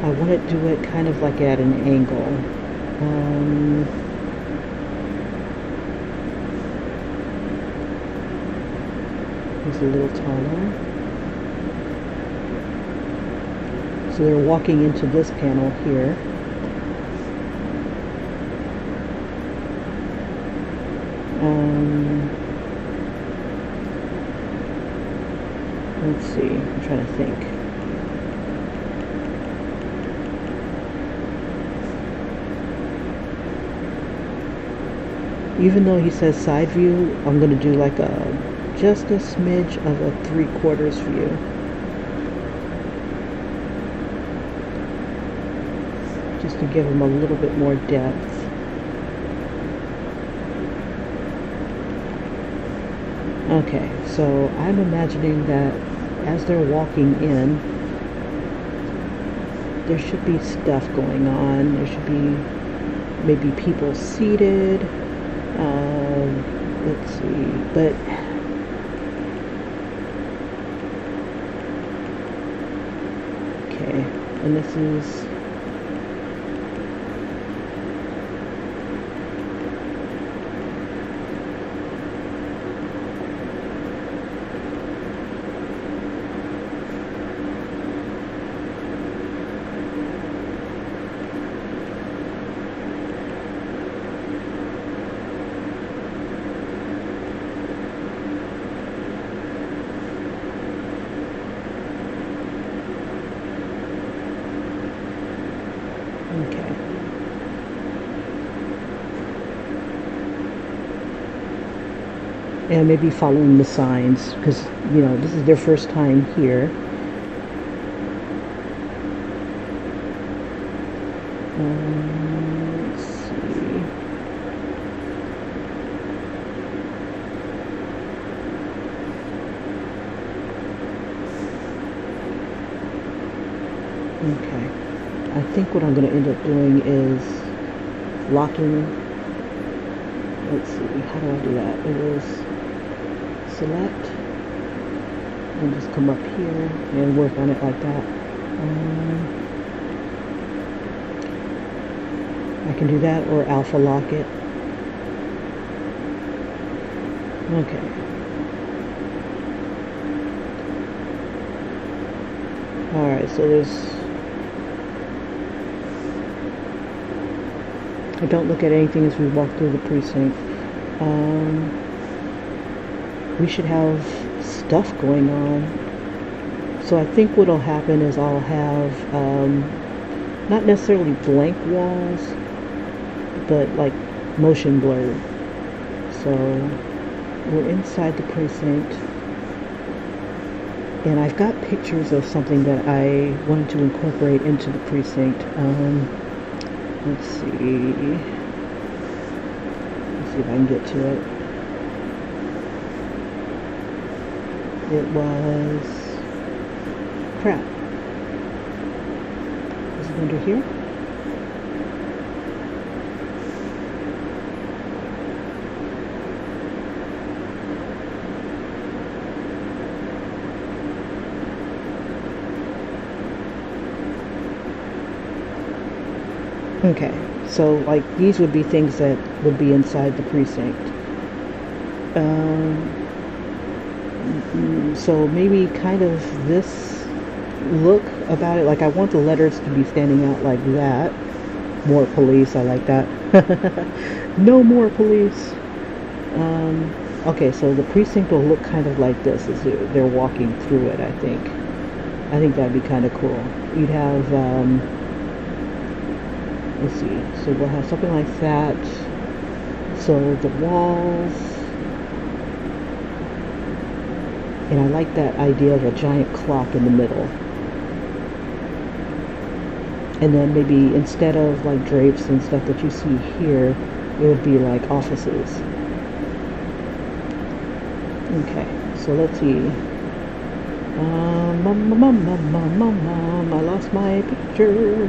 I want to do it kind of like at an angle. He's a little taller. So they're walking into this panel here. Let's see, I'm trying to think. Even though he says side view, I'm going to do like just a smidge of a 3/4 view. Just to give him a little bit more depth. Okay, so I'm imagining that as they're walking in, there should be stuff going on. There should be maybe people seated. Let's see, but okay, and this is and maybe following the signs, because you know this is their first time here. Let's see. Okay, I think what I'm going to end up doing is locking. Let's see, how do I do that? It was select and just come up here and work on it like that. I can do that or alpha lock it. Okay. Alright, so there's... I don't look at anything as we walk through the precinct. We should have stuff going on. So I think what'll happen is I'll have not necessarily blank walls, but like motion blurred. So we're inside the precinct, and I've got pictures of something that I wanted to incorporate into the precinct. Let's see if I can get to it. It was crap. Is it under here? Okay, so like these would be things that would be inside the precinct. So maybe kind of this look about it, like I want the letters to be standing out like that. More police, I like that. No more police. Okay, so the precinct will look kind of like this as they're walking through it, I think. I think that'd be kind of cool. You'd have let's see, so we'll have something like that. So the walls, and I like that idea of a giant clock in the middle. And then maybe instead of like drapes and stuff that you see here, it would be like offices. Okay, so let's see. I lost my picture.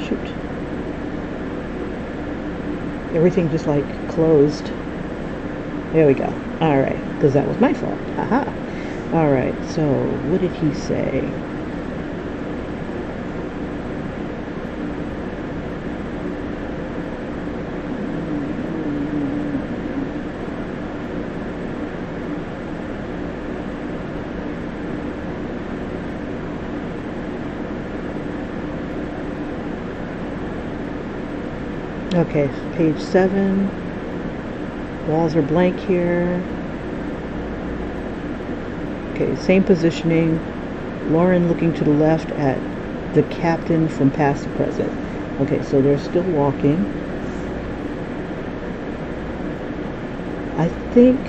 Shoot. Everything just like closed. There we go. Alright, because that was my fault. Haha. Alright, so what did he say? Okay, page 7. Walls are blank here. Okay, same positioning. Lauren looking to the left at the captain from past to present. Okay, so they're still walking. I think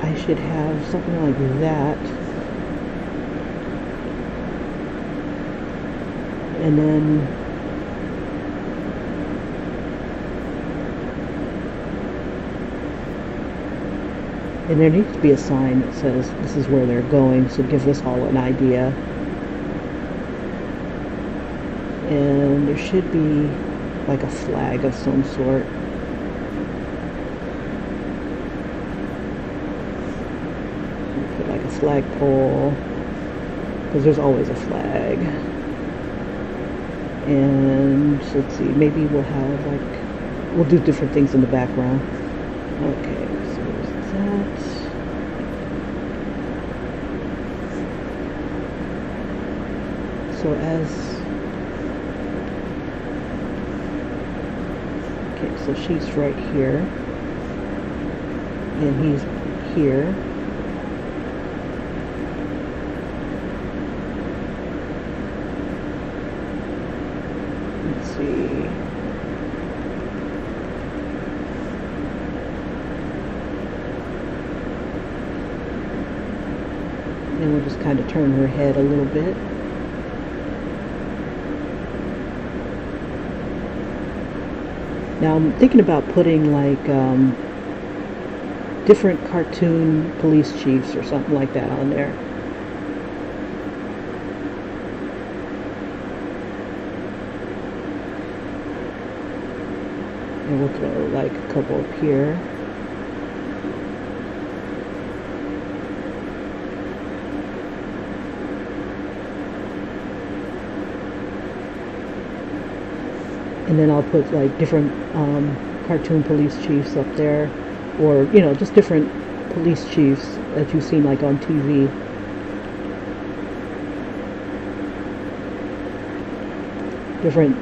I should have something like that. And then there needs to be a sign that says this is where they're going, so give us all an idea. And there should be like a flag of some sort. Put like a flagpole, because there's always a flag. And let's see, maybe we'll have like, we'll do different things in the background. Okay, so there's that. So okay, so she's right here, and he's here. Let's see. And we'll just kind of turn her head a little bit. Now I'm thinking about putting like different cartoon police chiefs or something like that on there. And we'll throw like a couple up here. And then I'll put like different cartoon police chiefs up there, or you know, just different police chiefs that you've seen like on TV. Different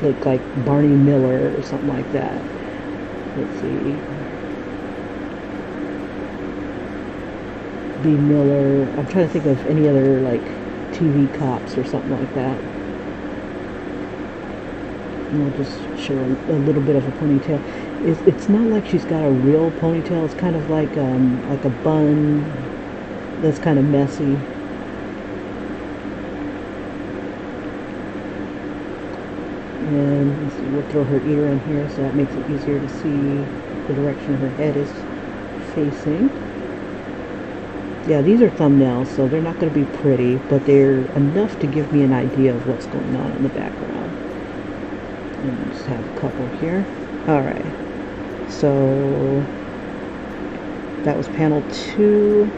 look like Barney Miller or something like that. Let's see. B. Miller. I'm trying to think of any other like TV cops or something like that. And I'll just show a little bit of a ponytail. It's not like she's got a real ponytail. It's kind of like a bun that's kind of messy. And let's see, we'll throw her ear in here so that makes it easier to see the direction her head is facing. Yeah, these are thumbnails, so they're not going to be pretty, but they're enough to give me an idea of what's going on in the background. And we'll just have a couple here. Alright, so that was panel 2.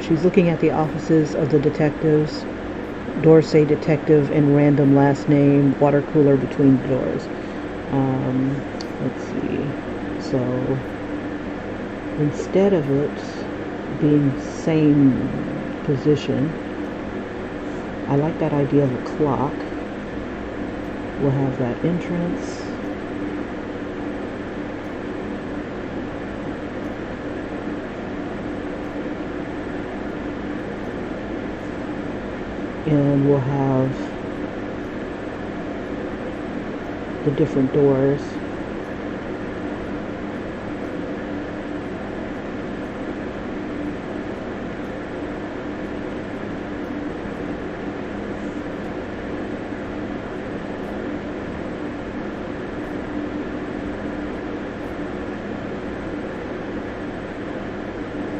She's looking at the offices of the detectives. Doors say detective and random last name, water cooler between the doors. Let's see. So instead of it being same position, I like that idea of a clock. We'll have that entrance. and we'll have the different doors.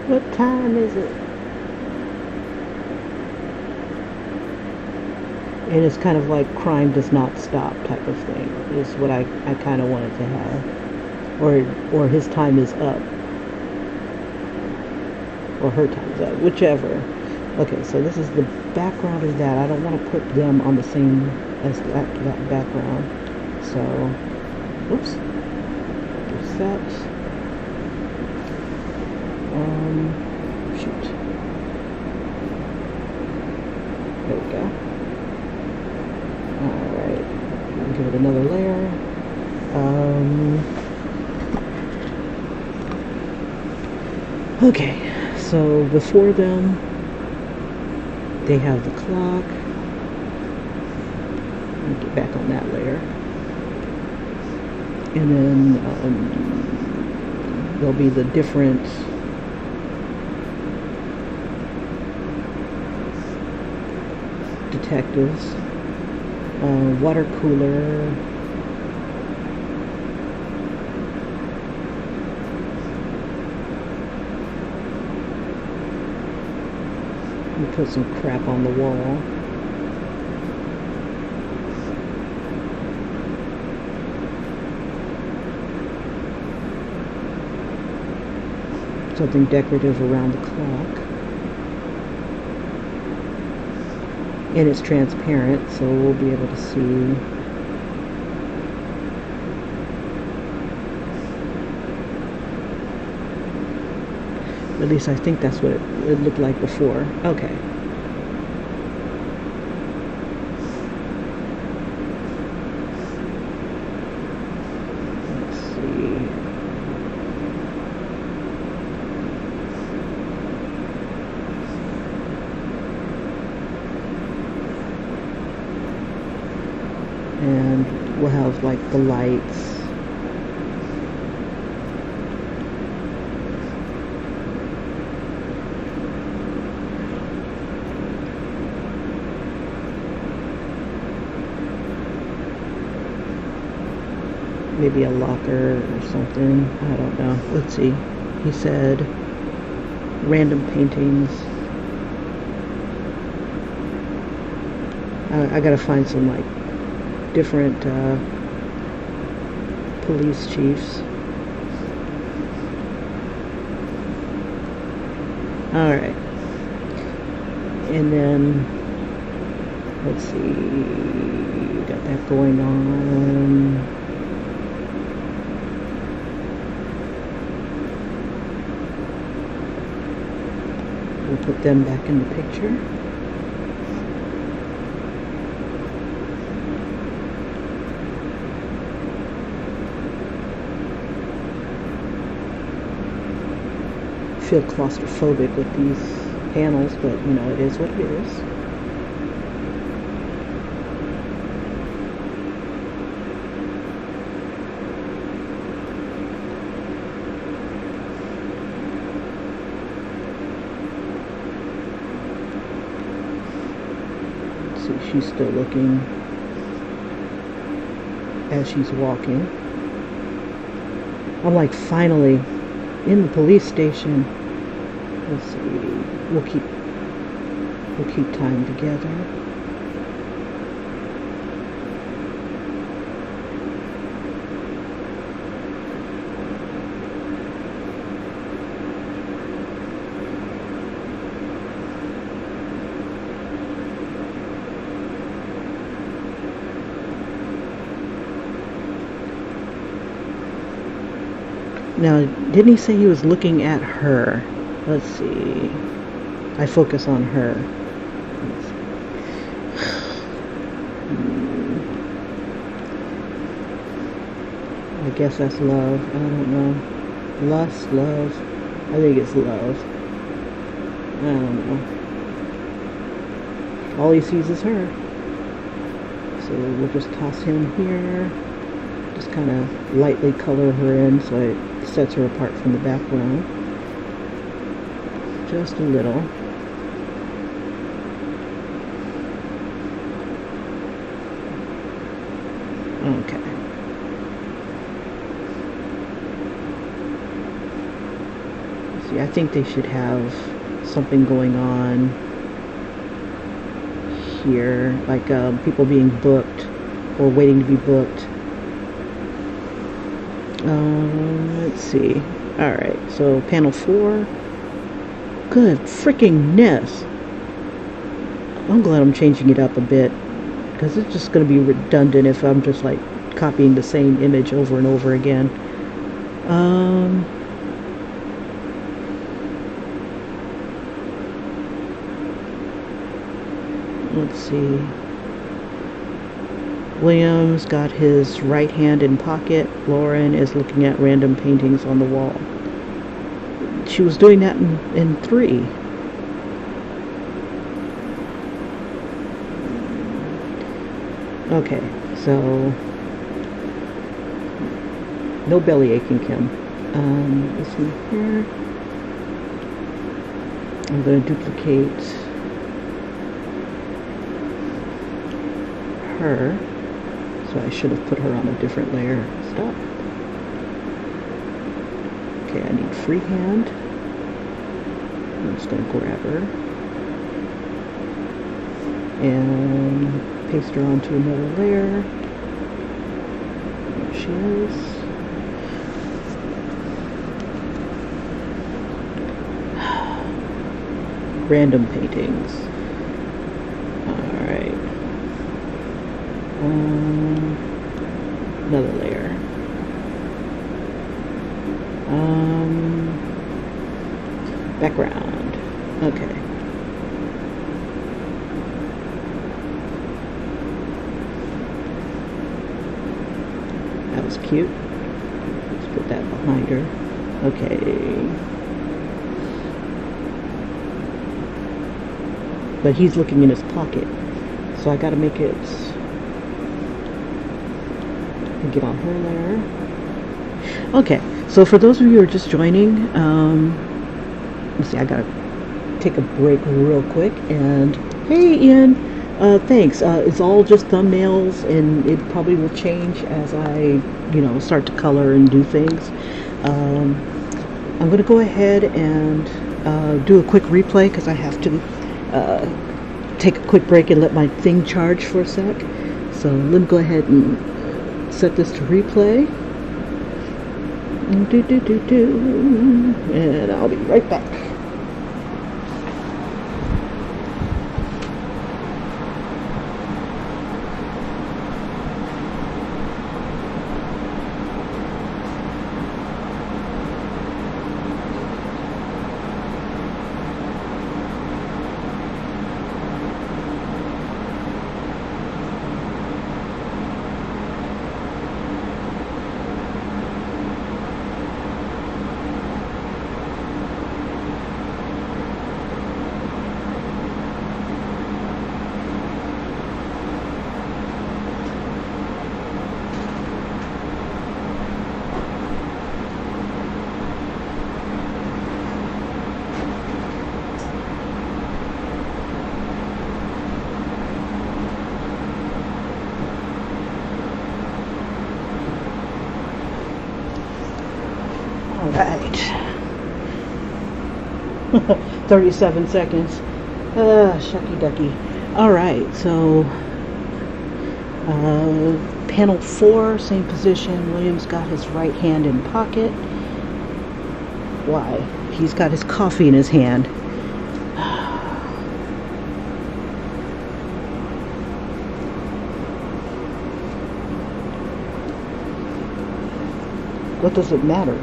What time is it? And it's kind of like crime does not stop type of thing is what I kind of wanted to have. Or his time is up. Or her time is up. Whichever. Okay, so this is the background of that. I don't want to put them on the same as that background. So, oops. There's that. Shoot. There we go. Alright. Give it another layer. Okay, so before them, they have the clock. Let me get back on that layer. And then there'll be the different detectives, water cooler, we put some crap on the wall. Something decorative around the clock. And it's transparent, so we'll be able to see. At least I think that's what it looked like before. Okay. Let's see. And we'll have like the lights. Maybe a locker or something. I don't know. Let's see. He said random paintings. I gotta find some like different police chiefs. Alright. And then let's see, got that going on. We'll put them back in the picture. Feel claustrophobic with these panels, but you know, it is what it is. Let's see, she's still looking as she's walking. I'm like, finally in the police station. Let's see. We'll keep time together. Now, didn't he say he was looking at her? Let's see. I focus on her. I guess that's love. I don't know. Lust, love. I think it's love. I don't know. All he sees is her. So we'll just toss him here. Just kind of lightly color her in so it sets her apart from the background. Just a little. Okay. See, I think they should have something going on here, like people being booked or waiting to be booked. Let's see. Alright, so panel 4. Good freaking ness. I'm glad I'm changing it up a bit, because it's just going to be redundant if I'm just like copying the same image over and over again. Let's see. William's got his right hand in pocket. Lauren is looking at random paintings on the wall. She was doing that in 3. Okay, so no belly aching, Kim. This one here. I'm going to duplicate her. So I should have put her on a different layer. Stop. Okay, I need freehand. I'm just going to grab her and paste her onto another layer. There she is. Random paintings. Alright. Another layer. Background. Okay. That was cute. Let's put that behind her. Okay. But he's looking in his pocket, so I gotta make it get on her there. Okay, so for those of you who are just joining, let's see, I gotta take a break real quick. And hey Ian, thanks. It's all just thumbnails, and it probably will change as I start to color and do things. I'm gonna go ahead and do a quick replay because I have to take a quick break and let my thing charge for a sec. So let me go ahead and set this to replay. And I'll be right back. Alright. 37 seconds. Shucky ducky. Alright, so panel 4, same position. William's got his right hand in pocket. Why? He's got his coffee in his hand. What does it matter?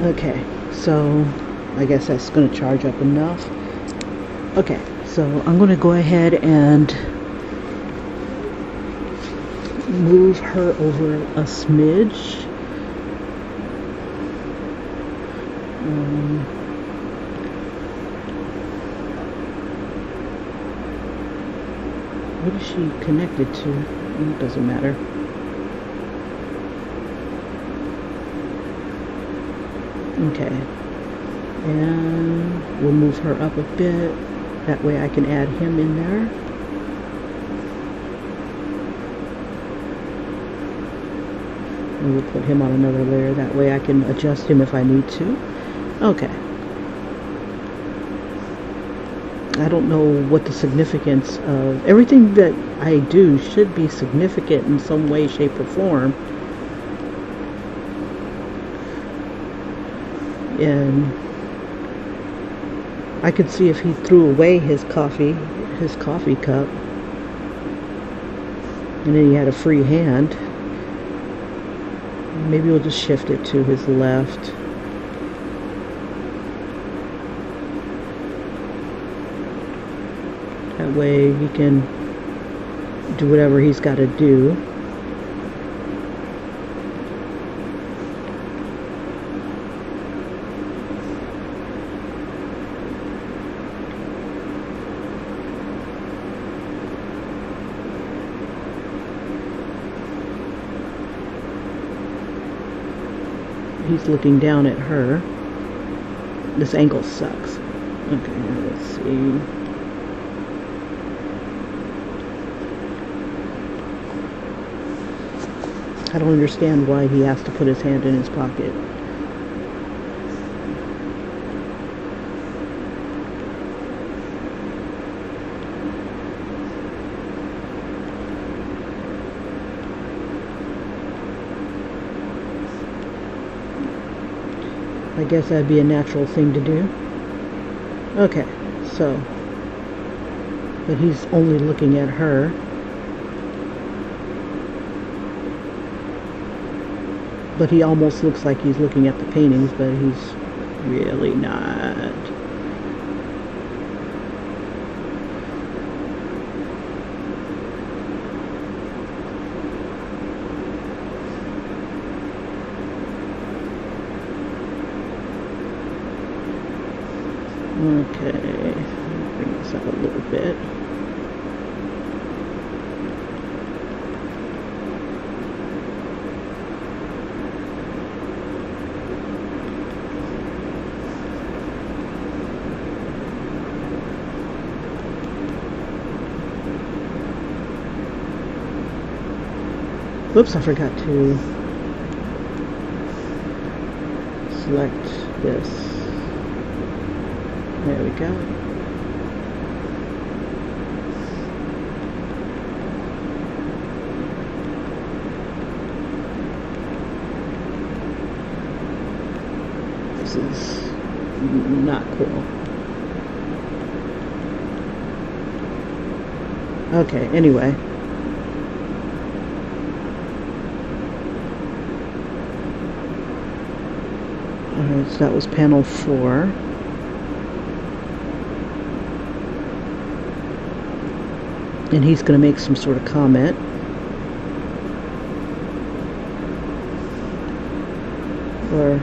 Okay, so I guess that's going to charge up enough. Okay, so I'm going to go ahead and move her over a smidge. What is she connected to? It doesn't matter. Okay. And we'll move her up a bit. That way I can add him in there. And we'll put him on another layer. That way I can adjust him if I need to. Okay. I don't know what the significance of everything that I do should be significant in some way, shape, or form. And I could see if he threw away his coffee cup, and then he had a free hand. Maybe we'll just shift it to his left. That way he can do whatever he's got to do. He's looking down at her. This angle sucks. Okay, let's see. I don't understand why he has to put his hand in his pocket. I guess that'd be a natural thing to do. Okay, so, but he's only looking at her. But he almost looks like he's looking at the paintings, but he's really not. Okay, bring this up a little bit. Whoops, I forgot to select this. There we go. This is not cool. Okay, anyway. Alright, so that was panel 4. And he's going to make some sort of comment. Or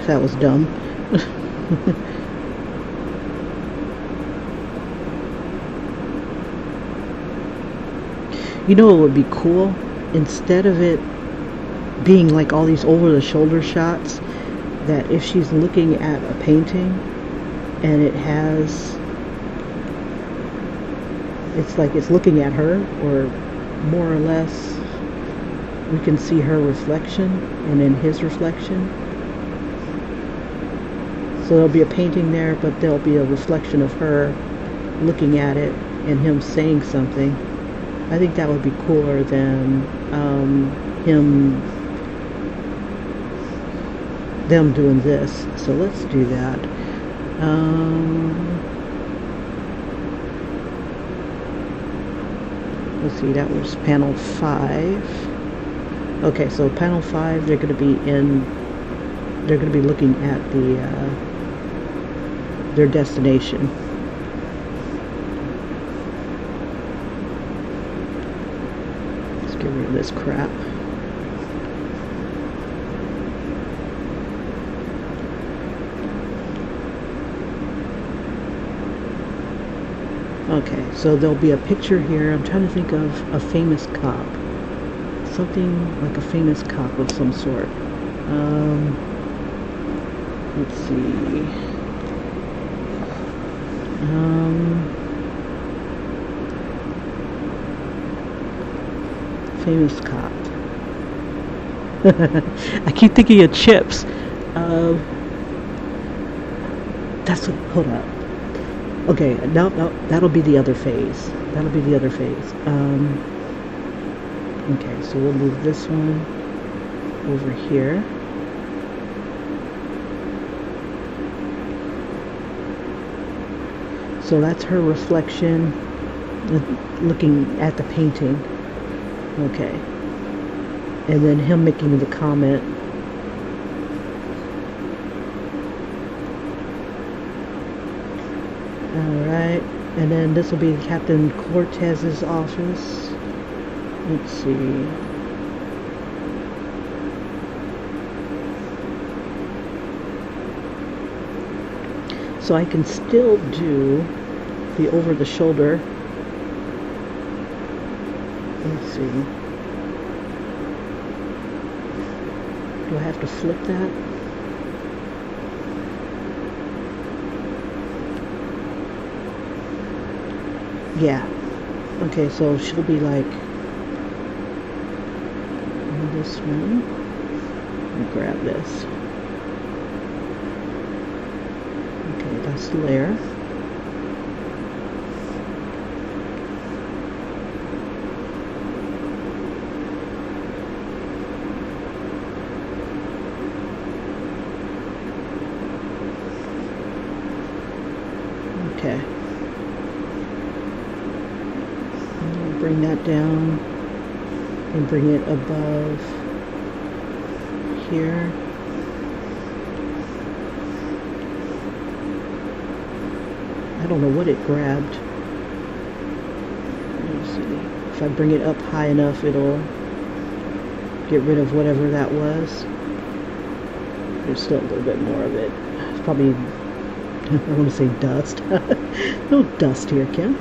that was dumb. You know what would be cool? Instead of it being like all these over-the-shoulder shots, that if she's looking at a painting and it has, it's like it's looking at her, or more or less we can see her reflection and then his reflection. So there'll be a painting there, but there'll be a reflection of her looking at it and him saying something. I think that would be cooler than them doing this. So let's do that. Let's see, that was panel 5. Okay, so panel 5, they're going to be in they're going to be looking at their destination. Let's get rid of this crap. Okay, so there'll be a picture here. I'm trying to think of a famous cop. Something like a famous cop of some sort. Let's see. Famous cop. I keep thinking of Chips. That's what, hold up. Okay, no, that'll be the other phase. That'll be the other phase. Okay, so we'll move this one over here. So that's her reflection looking at the painting. Okay. And then him making the comment. Alright. And then this will be Captain Cortez's office. Let's see. So I can still do the over the shoulder. Let's see. Do I have to flip that? Yeah. Okay, so she'll be like this one. Let me grab this. Okay, that's the layer. Okay. And bring that down and bring it above here. I don't know what it grabbed. Let's see. If I bring it up high enough, it'll get rid of whatever that was. There's still a little bit more of it. It's probably, I want to say dust. No dust here, Kim.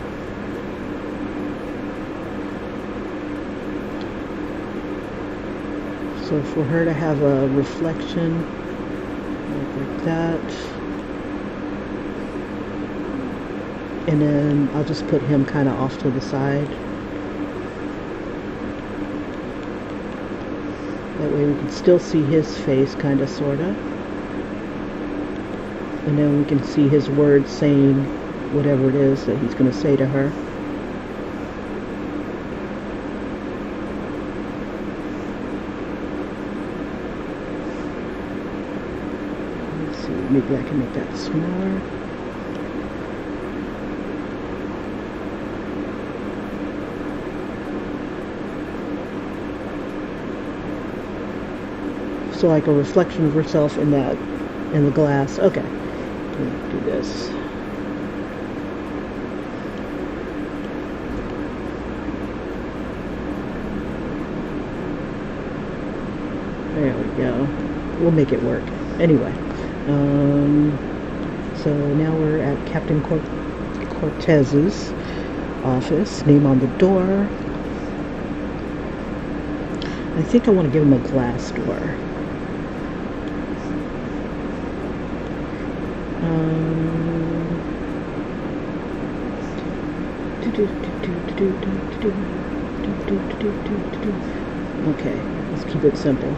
So for her to have a reflection like that, and then I'll just put him kind of off to the side. That way we can still see his face, kind of, sort of. And then we can see his words saying whatever it is that he's going to say to her. Maybe I can make that smaller. So like a reflection of herself in that, in the glass. Okay, do this. There we go. We'll make it work. Anyway. So now we're at Captain Cortez's office. Name on the door. I think I want to give him a glass door. Okay, let's keep it simple.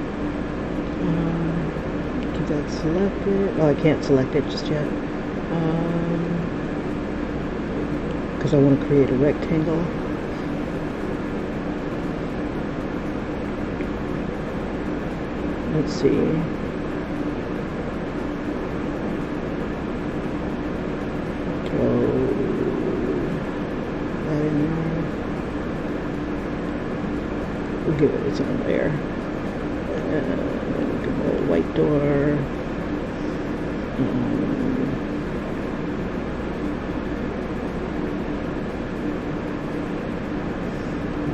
Keep that selected. Oh, I can't select it just yet. Because I want to create a rectangle. Let's see. Throw that in there. We'll give it its own layer. And we can roll white door.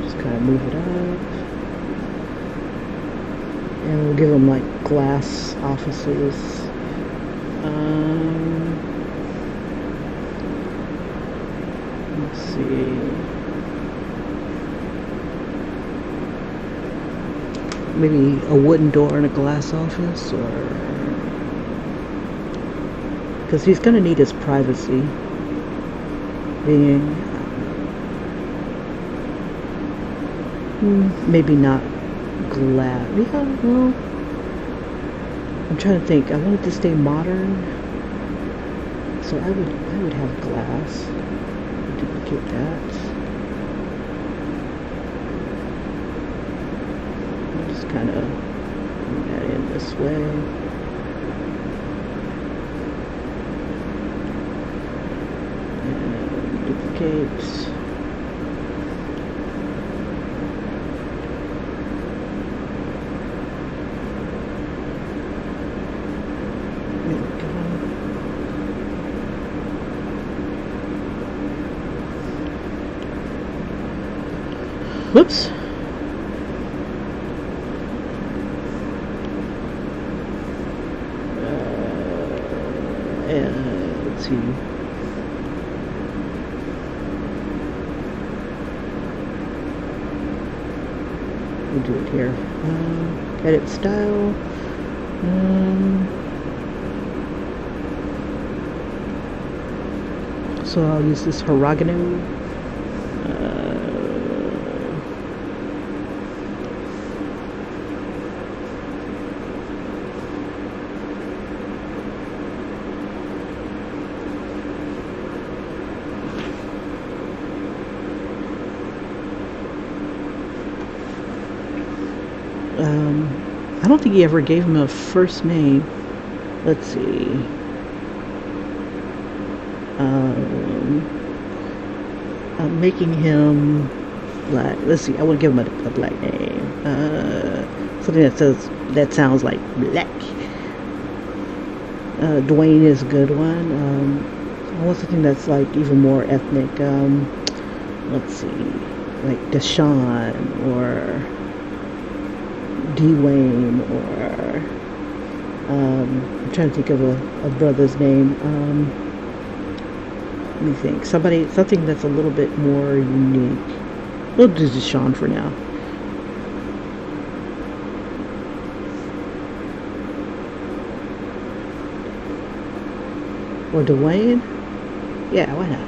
Just kind of move it up. And we'll give them like glass offices. Let's see. Maybe a wooden door in a glass office, or because he's going to need his privacy. Being maybe not glass. Yeah, well, I'm trying to think. I wanted to stay modern, so I would have glass. Duplicate that. I'll just kind of bring that in this way. And duplicate. Whoops. And let's see. We'll do it here. Edit style. So I'll use this Hiragano. I don't think he ever gave him a first name. Let's see. I'm making him black. Let's see. I want to give him a black name. Something that sounds like black. Dwayne is a good one. I want something that's like even more ethnic. Let's see, like Deshaun or Dwayne, or I'm trying to think of a brother's name. Let me think. Something that's a little bit more unique. We'll do Deshaun for now. Or Dwayne? Yeah, why not?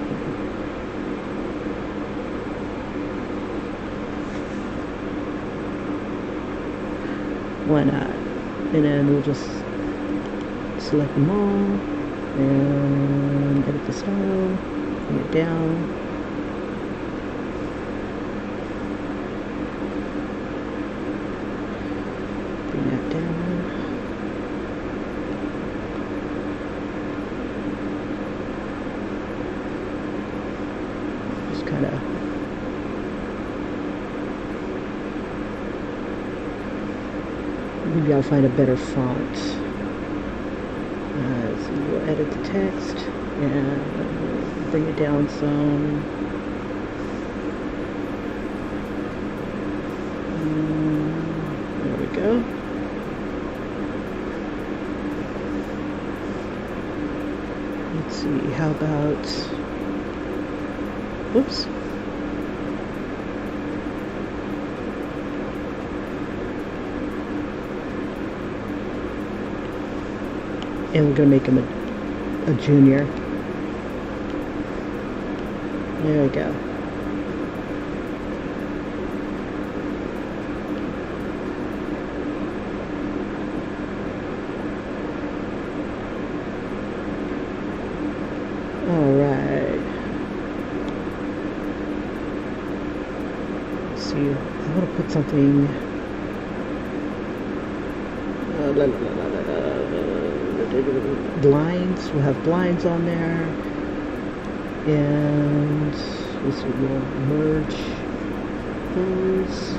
Why not? And then we'll just select them all and edit the style, bring it down. Bring that down. Just kind of maybe I'll find a better font. So we'll edit the text and bring it down some. There we go. Let's see, how about, whoops. And we're going to make him a junior. There we go. All right. Let's see. I'm going to put something. Blinds. We'll have blinds on there, and let's see, we'll merge those.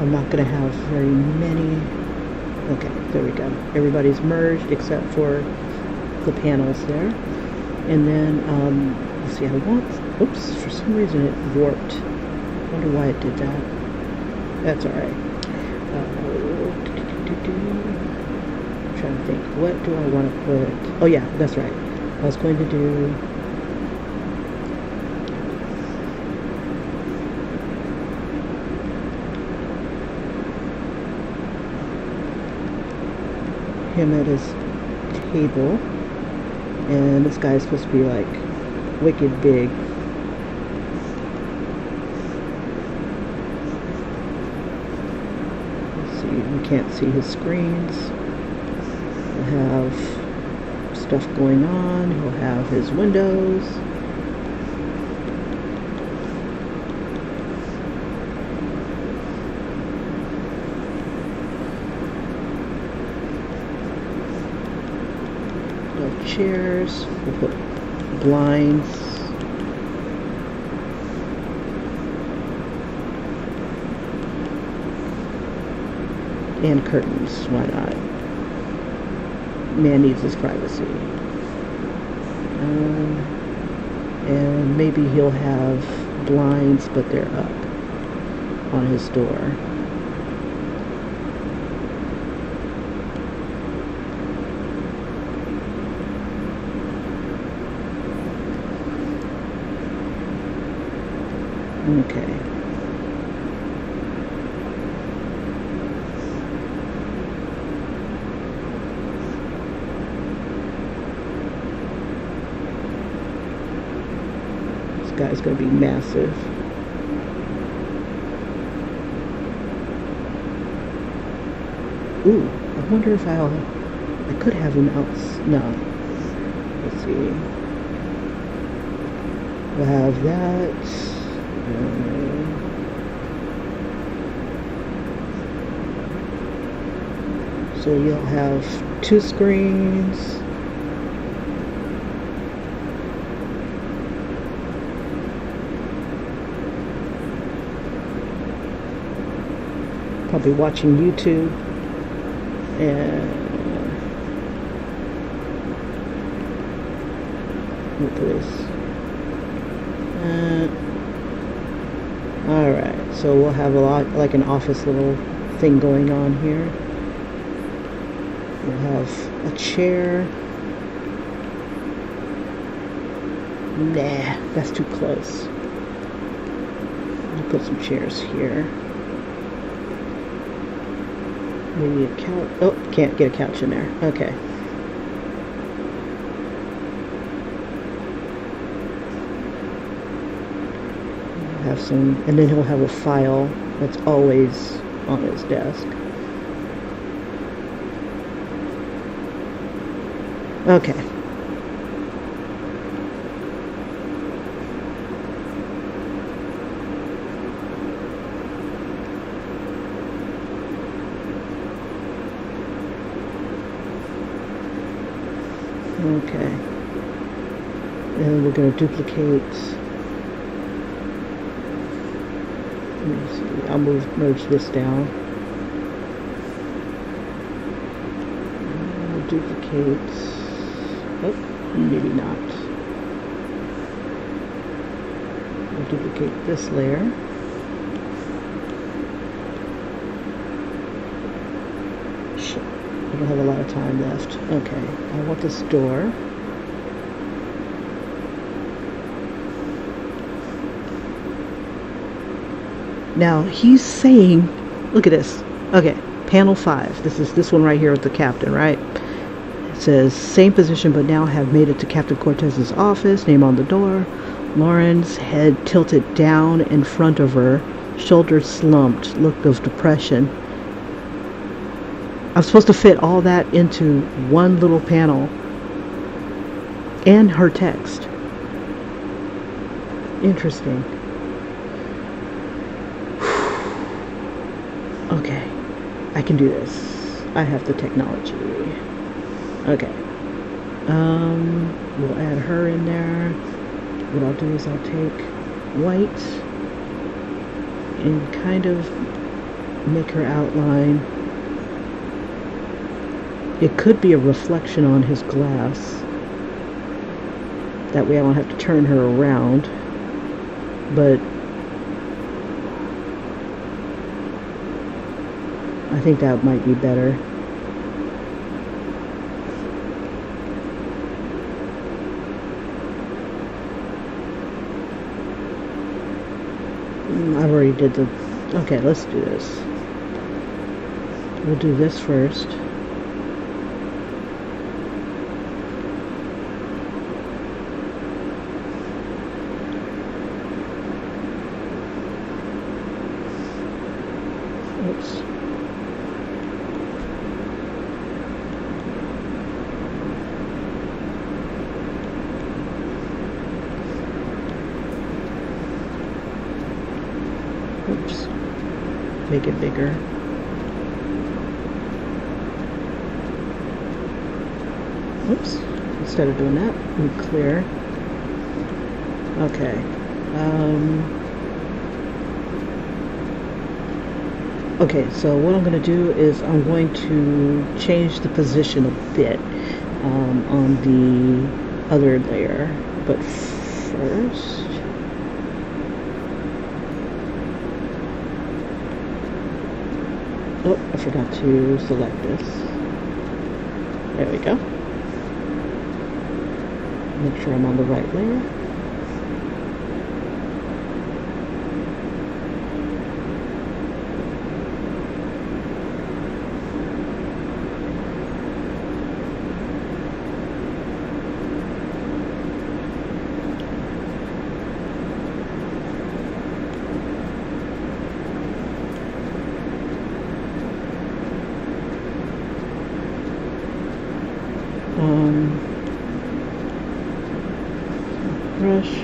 I'm not going to have very many. Okay, there we go. Everybody's merged except for the panels there. And then, let's see, I want, oops, for some reason it warped. I wonder why it did that. That's alright. I'm trying to think, what do I want to put? Oh yeah, that's right. I was going to do him at his table, and this guy's supposed to be like wicked big. Let's see, we can't see his screens. He'll have stuff going on, he'll have his windows. Chairs, we'll put blinds, and curtains, why not? Man needs his privacy. And maybe he'll have blinds, but they're up on his door. Okay. This guy's going to be massive. Ooh, I wonder if I could have him else. No. Let's see. We'll have that. So you'll have 2 screens. Probably watching YouTube. And look at this. Alright, so we'll have a lot, like an office little thing going on here. We'll have a chair. Nah, that's too close. I'll put some chairs here. Maybe a couch. Oh, can't get a couch in there. Okay. Have some, and then he'll have a file that's always on his desk. Okay. Okay. And we're going to duplicate. Let me see. I'll merge this down. I'll duplicate. Oh, maybe not. I'll duplicate this layer. Shit. I don't have a lot of time left. Okay. I want this door. Now he's saying, look at this. Okay, panel 5. This is this one right here with the captain, right? It says same position, but now have made it to Captain Cortez's office. Name on the door. Lauren's head tilted down in front of her, shoulders slumped, look of depression. I'm supposed to fit all that into one little panel and her text. Interesting. Okay, I can do this. I have the technology. Okay. We'll add her in there. What I'll do is I'll take white and kind of make her outline. It could be a reflection on his glass. That way I don't have to turn her around. But I think that might be better. I've already did the... Okay, let's do this. We'll do this first. Oops. Oops. Make it bigger. Oops. Instead of doing that, we clear. Okay. Okay, so what I'm going to do is I'm going to change the position a bit on the other layer. But first... Oh, I forgot to select this. There we go. Make sure I'm on the right layer. Brush.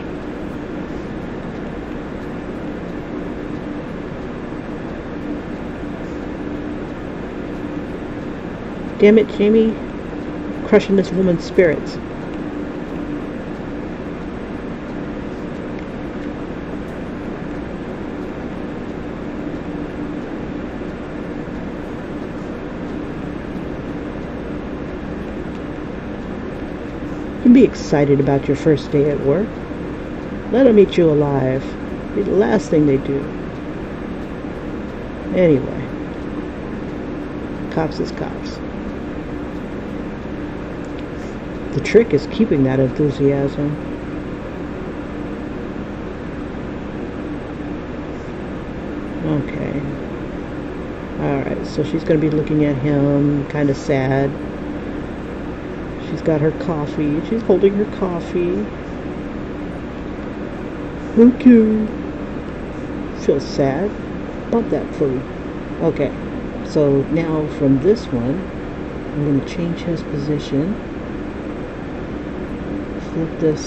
Damn it, Jamie. Crushing this woman's spirits. Be excited about your first day at work. Let them eat you alive. Be the last thing they do. Anyway, cops is cops. The trick is keeping that enthusiasm. Okay. Alright, so she's going to be looking at him, kind of sad. She's got her coffee. She's holding her coffee. Okay. Feels sad. Bump that for me. Okay. So now from this one, I'm going to change his position. Flip this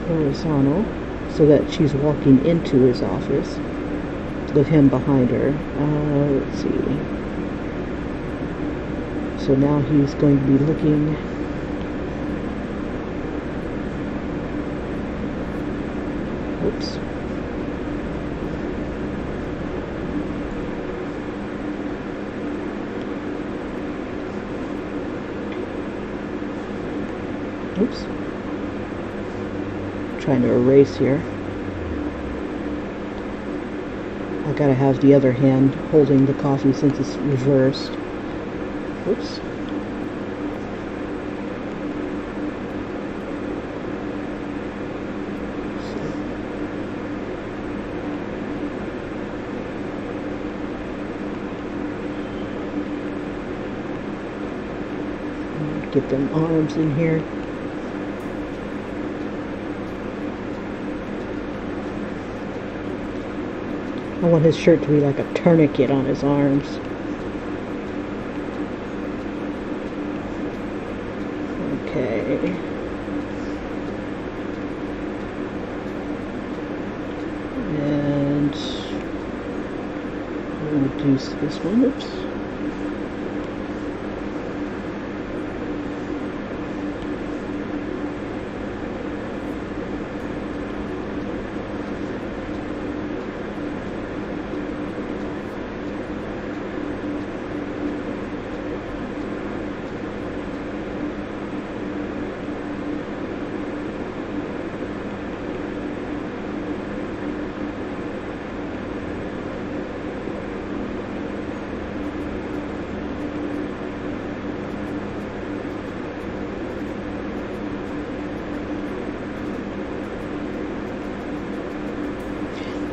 horizontal so that she's walking into his office with him behind her. Let's see. So now he's going to be looking oops. Oops. Trying to erase here. I gotta have the other hand holding the coffee since it's reversed. Oops. Get them arms in here. I want his shirt to be like a tourniquet on his arms. Okay. And we'll reduce this one. Oops.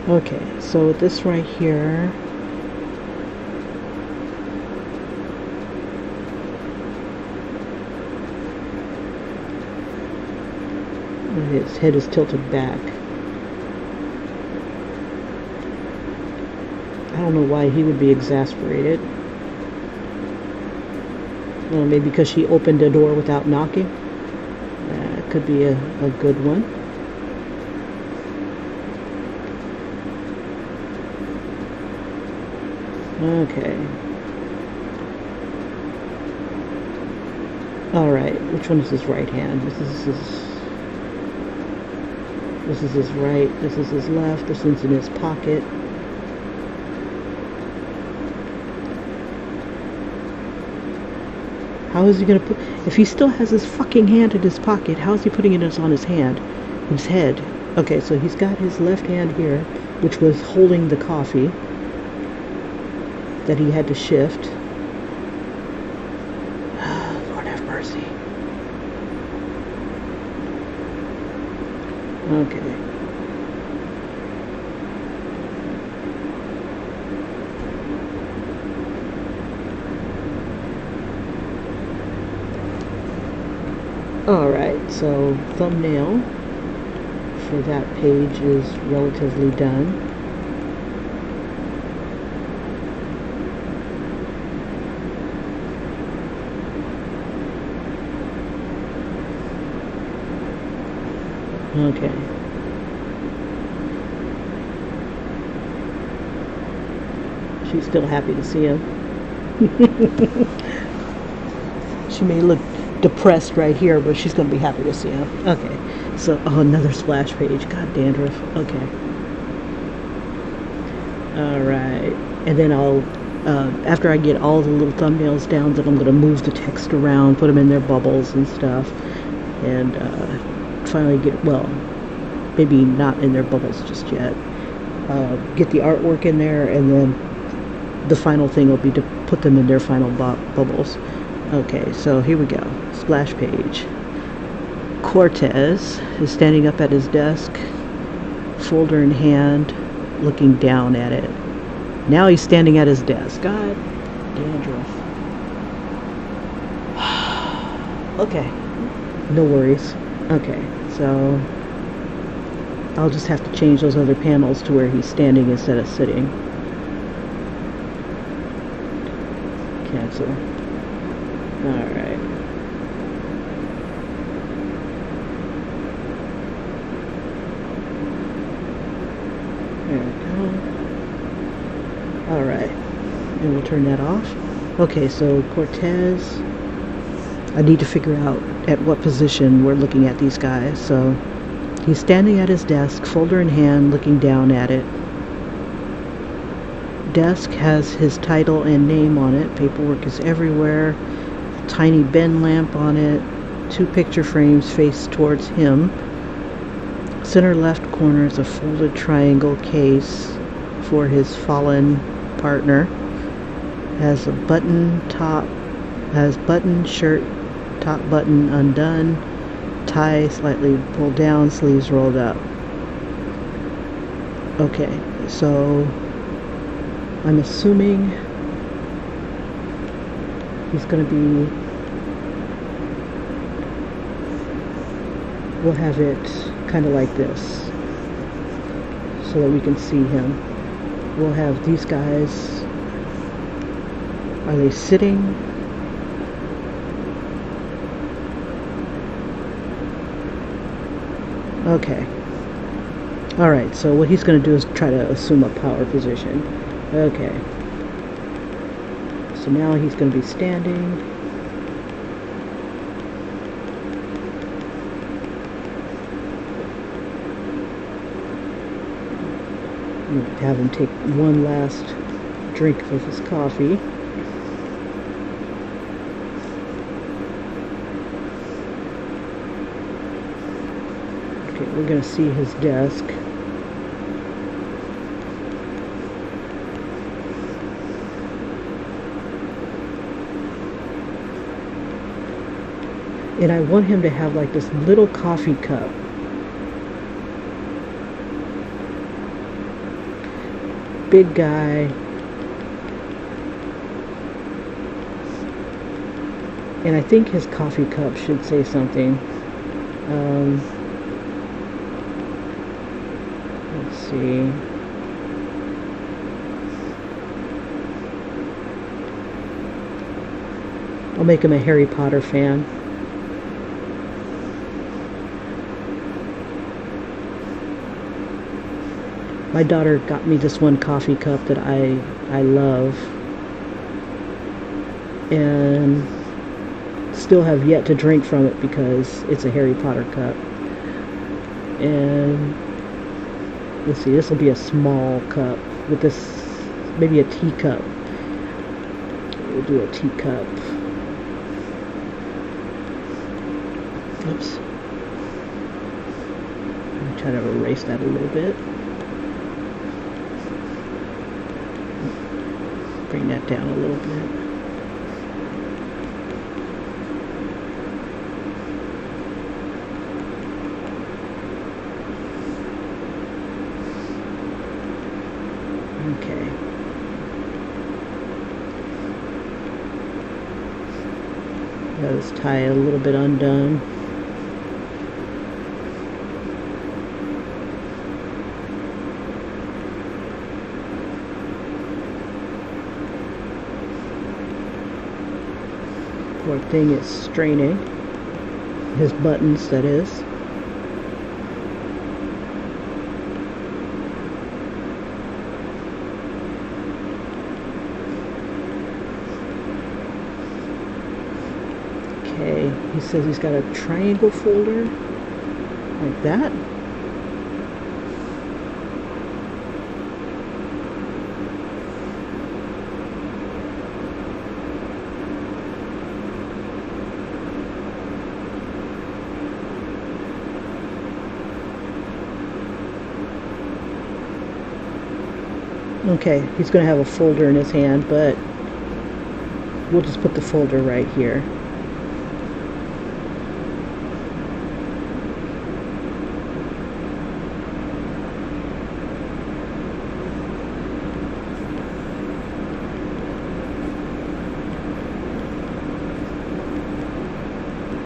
Okay, so with this right here, his head is tilted back. I don't know why he would be exasperated. Well, maybe because she opened the door without knocking. That could be a good one. Okay. Alright, which one is his right hand? This is his right, this is his left, this one's in his pocket. How is he gonna put, if he still has his fucking hand in his pocket, how is he putting it on his hand? His head. Okay, so he's got his left hand here, which was holding the coffee that he had to shift. Lord have mercy. Okay. Alright, so thumbnail for that page is relatively done. Okay. She's still happy to see him. She may look depressed right here, but she's going to be happy to see him. Okay. So, oh, another splash page. God, dandruff. Okay. Alright. And then I'll, after I get all the little thumbnails down, then I'm going to move the text around, put them in their bubbles and stuff. And, finally get, well, maybe not in their bubbles just yet. Get the artwork in there, and then the final thing will be to put them in their final bubbles. Okay, so here we go. Splash page. Cortez is standing up at his desk, folder in hand, looking down at it. Now he's standing at his desk. God, dandruff. Okay, no worries. Okay, so I'll just have to change those other panels to where he's standing instead of sitting. Cancel. Alright. There we go. Alright. And we'll turn that off. Okay, so Cortez, I need to figure out at what position we're looking at these guys. So he's standing at his desk, folder in hand, looking down at it. Desk has his title and name on it. Paperwork is everywhere. Tiny bin lamp on it. 2 picture frames face towards him. Center left corner is a folded triangle case for his fallen partner. Has a button top, has button shirt, top button undone, tie slightly pulled down, sleeves rolled up. Okay, so I'm assuming he's going to be, we'll have it kind of like this so that we can see him. We'll have these guys, are they sitting? Okay. Alright, so what he's going to do is try to assume a power position. Okay. So now he's going to be standing. Have him take one last drink of his coffee. Okay, we're going to see his desk. And I want him to have like this little coffee cup. big guy. And I think his coffee cup should say something. Let's see. I'll make him a Harry Potter fan. My daughter got me this one coffee cup that I love, and still have yet to drink from it because it's a Harry Potter cup. And let's see, this will be a small cup with this, maybe a teacup. We'll do a teacup. Oops. I'm trying to erase that a little bit. Bring that down a little bit. Okay. Got this tie a little bit undone. Poor thing is straining. His buttons, that is. Okay, he says he's got a triangle folder like that. Okay, he's going to have a folder in his hand, but we'll just put the folder right here.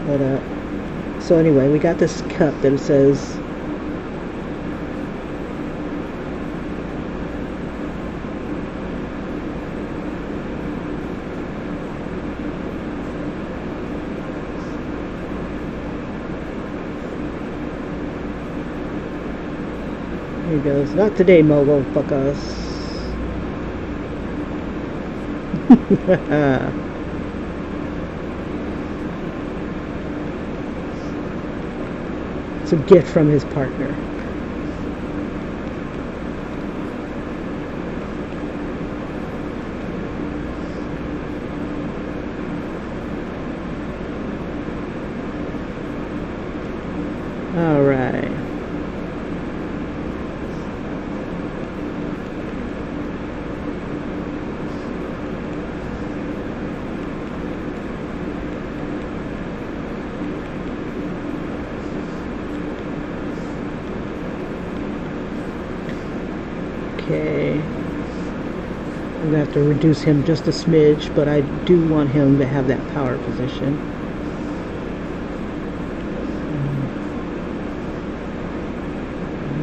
But, so anyway, we got this cup that it says Here he goes. Not today, Mogo. Fuck us. It's a gift from his partner. All right. Okay, I'm gonna have to reduce him just a smidge, but I do want him to have that power position.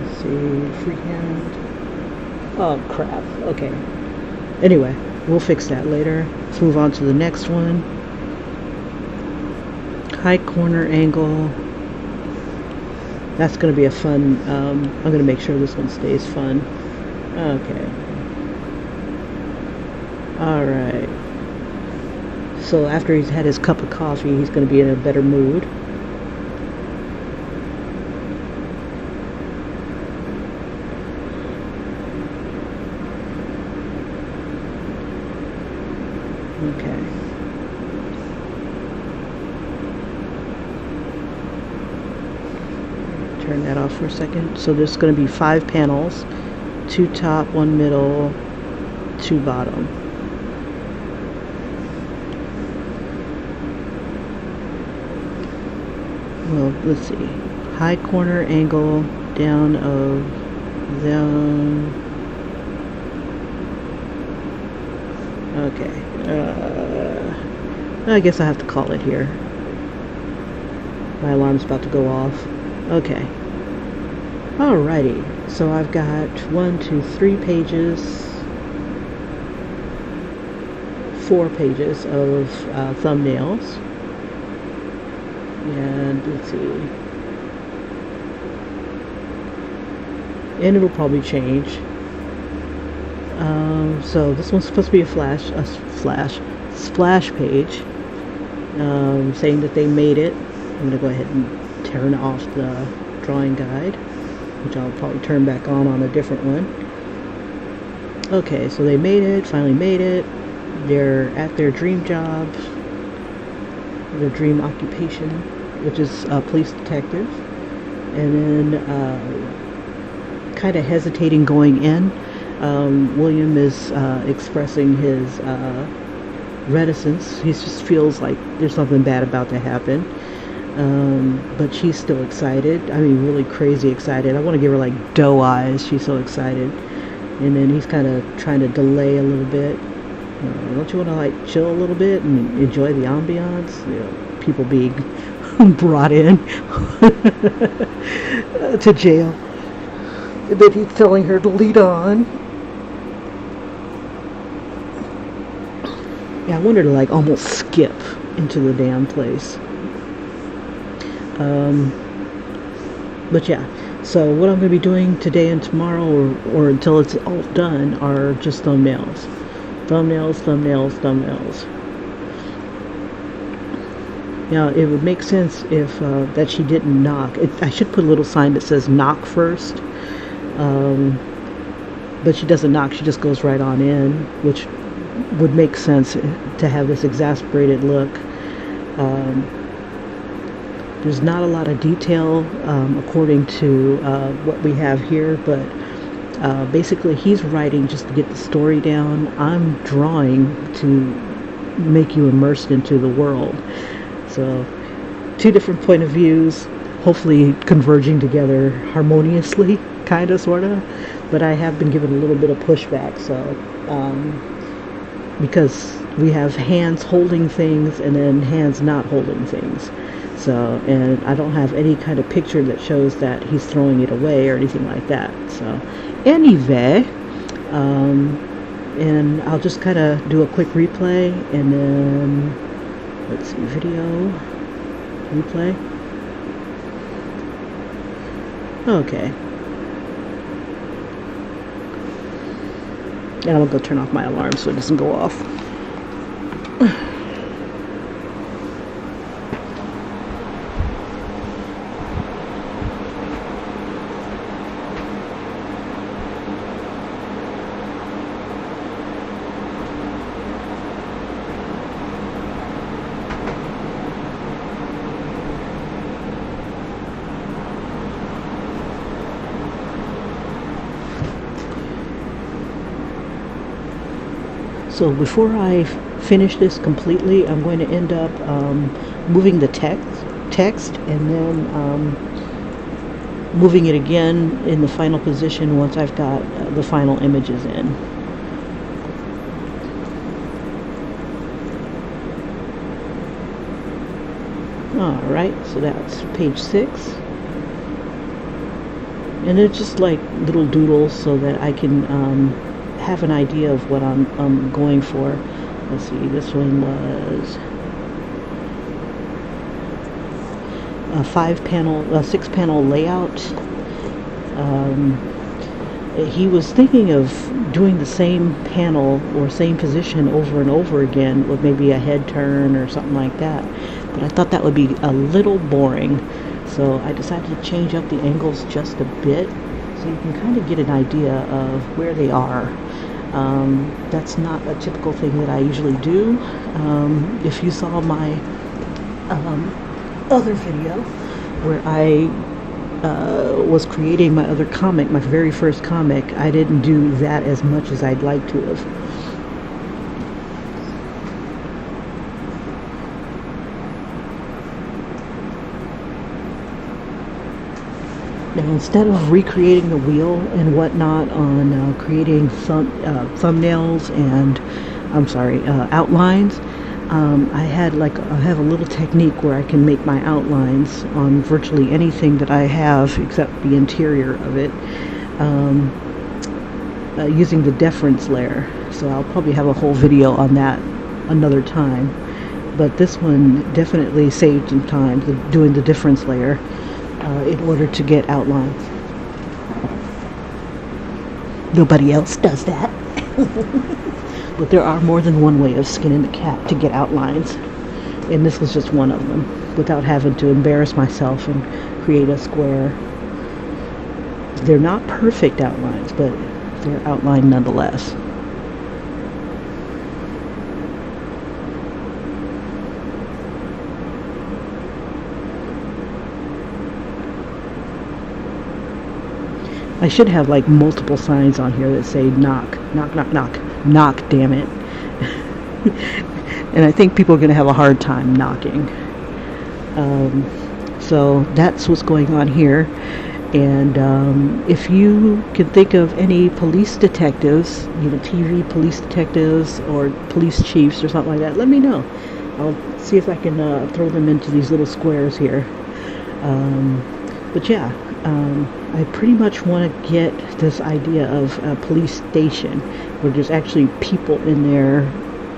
Let's see, freehand. Oh crap, okay. Anyway, we'll fix that later. Let's move on to the next one. High corner angle. That's gonna be a fun, I'm gonna make sure this one stays fun. Okay. Alright. So after he's had his cup of coffee, he's going to be in a better mood. Okay. Turn that off for a second. So there's going to be 5 panels. 2 top, 1 middle, 2 bottom. Well, let's see. High corner angle down of them. Okay. I guess I have to call it here. My alarm's about to go off. Okay. Alrighty. So I've got 1, 2, 3 pages, 4 pages of thumbnails. And let's see. And it'll probably change. So this one's supposed to be a splash page, saying that they made it. I'm going to go ahead and turn off the drawing guide, which I'll probably turn back on a different one. Okay, so they made it, finally made it. They're at their dream job, their dream occupation, which is a police detective. And then kind of hesitating going in. William is expressing his reticence. He just feels like there's something bad about to happen. But she's still excited. I mean, really crazy excited. I want to give her like doe eyes. She's so excited. And then he's kind of trying to delay a little bit. Don't you want to like chill a little bit and enjoy the ambiance? You know, people being brought in to jail. And then he's telling her to lead on. Yeah, I wanted to like almost skip into the damn place. But yeah, so what I'm going to be doing today and tomorrow, or until it's all done, are just thumbnails. Thumbnails. Now, it would make sense if that she didn't knock. I should put a little sign that says knock first. But she doesn't knock, she just goes right on in, which would make sense to have this exasperated look. There's not a lot of detail according to what we have here, but basically he's writing just to get the story down. I'm drawing to make you immersed into the world. So 2 different point of views, hopefully converging together harmoniously, kind of, sort of. But I have been given a little bit of pushback, so because we have hands holding things and then hands not holding things. So, and I don't have any kind of picture that shows that he's throwing it away or anything like that. So, anyway, and I'll just kind of do a quick replay, and then, let's see, video, replay. Okay. And I'm going to go turn off my alarm so it doesn't go off. So before I finish this completely, I'm going to end up moving the text and then moving it again in the final position once I've got the final images in. Alright, so that's page 6. And it's just like little doodles so that I can have an idea of what I'm going for. Let's see, this one was a 6-panel layout. He was thinking of doing the same panel or same position over and over again with maybe a head turn or something like that. But I thought that would be a little boring. So I decided to change up the angles just a bit so you can kind of get an idea of where they are. That's not a typical thing that I usually do. If you saw my other video where I was creating my other comic, my very first comic, I didn't do that as much as I'd like to have. Now, instead of recreating the wheel and whatnot on creating thumbnails and outlines. I have a little technique where I can make my outlines on virtually anything that I have except the interior of it, using the deference layer. So I'll probably have a whole video on that another time. But this one definitely saved some time doing the difference layer in order to get outlines. Nobody else does that. But there are more than one way of skinning the cat to get outlines. And this was just one of them, without having to embarrass myself and create a square. They're not perfect outlines, but they're outlined nonetheless. I should have like multiple signs on here that say knock, knock, knock, knock, knock, damn it. And I think people are going to have a hard time knocking. So that's what's going on here. And if you can think of any police detectives, TV police detectives or police chiefs or something like that, let me know. I'll see if I can throw them into these little squares here. But yeah, I pretty much want to get this idea of a police station where there's actually people in there,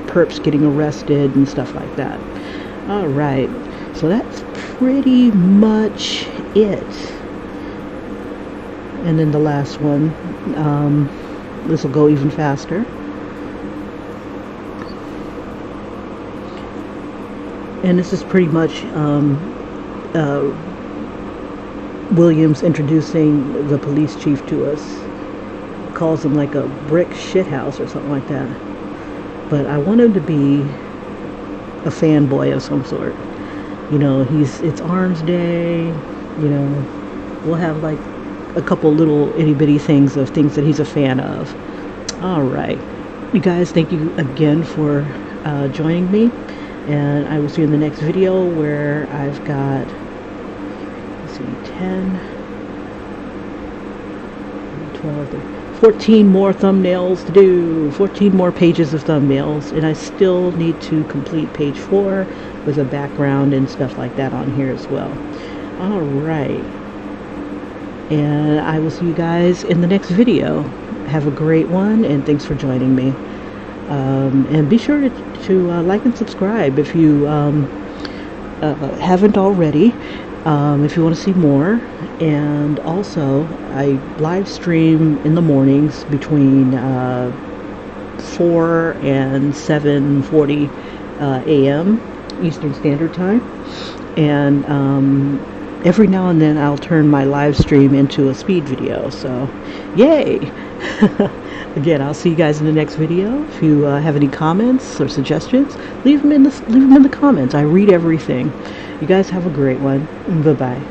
perps getting arrested and stuff like that. Alright, so that's pretty much it. And then the last one, this will go even faster. And this is pretty much Williams introducing the police chief to us. Calls him like a brick shithouse or something like that. But I want him to be a fanboy of some sort. It's Arms Day. We'll have like a couple little itty bitty things that he's a fan of. Alright, you guys, thank you again for joining me, and I will see you in the next video where I've got 10, 12, 14 more thumbnails to do, 14 more pages of thumbnails, and I still need to complete page 4 with a background and stuff like that on here as well. Alright, and I will see you guys in the next video. Have a great one, and thanks for joining me. And be sure to like and subscribe if you haven't already. If you want to see more. And also I live stream in the mornings between 4 and 7:40 a.m. Eastern Standard Time, and every now and then I'll turn my live stream into a speed video, so yay. Again, I'll see you guys in the next video. If you have any comments or suggestions, leave them in the comments. I read everything. You guys have a great one. Bye-bye.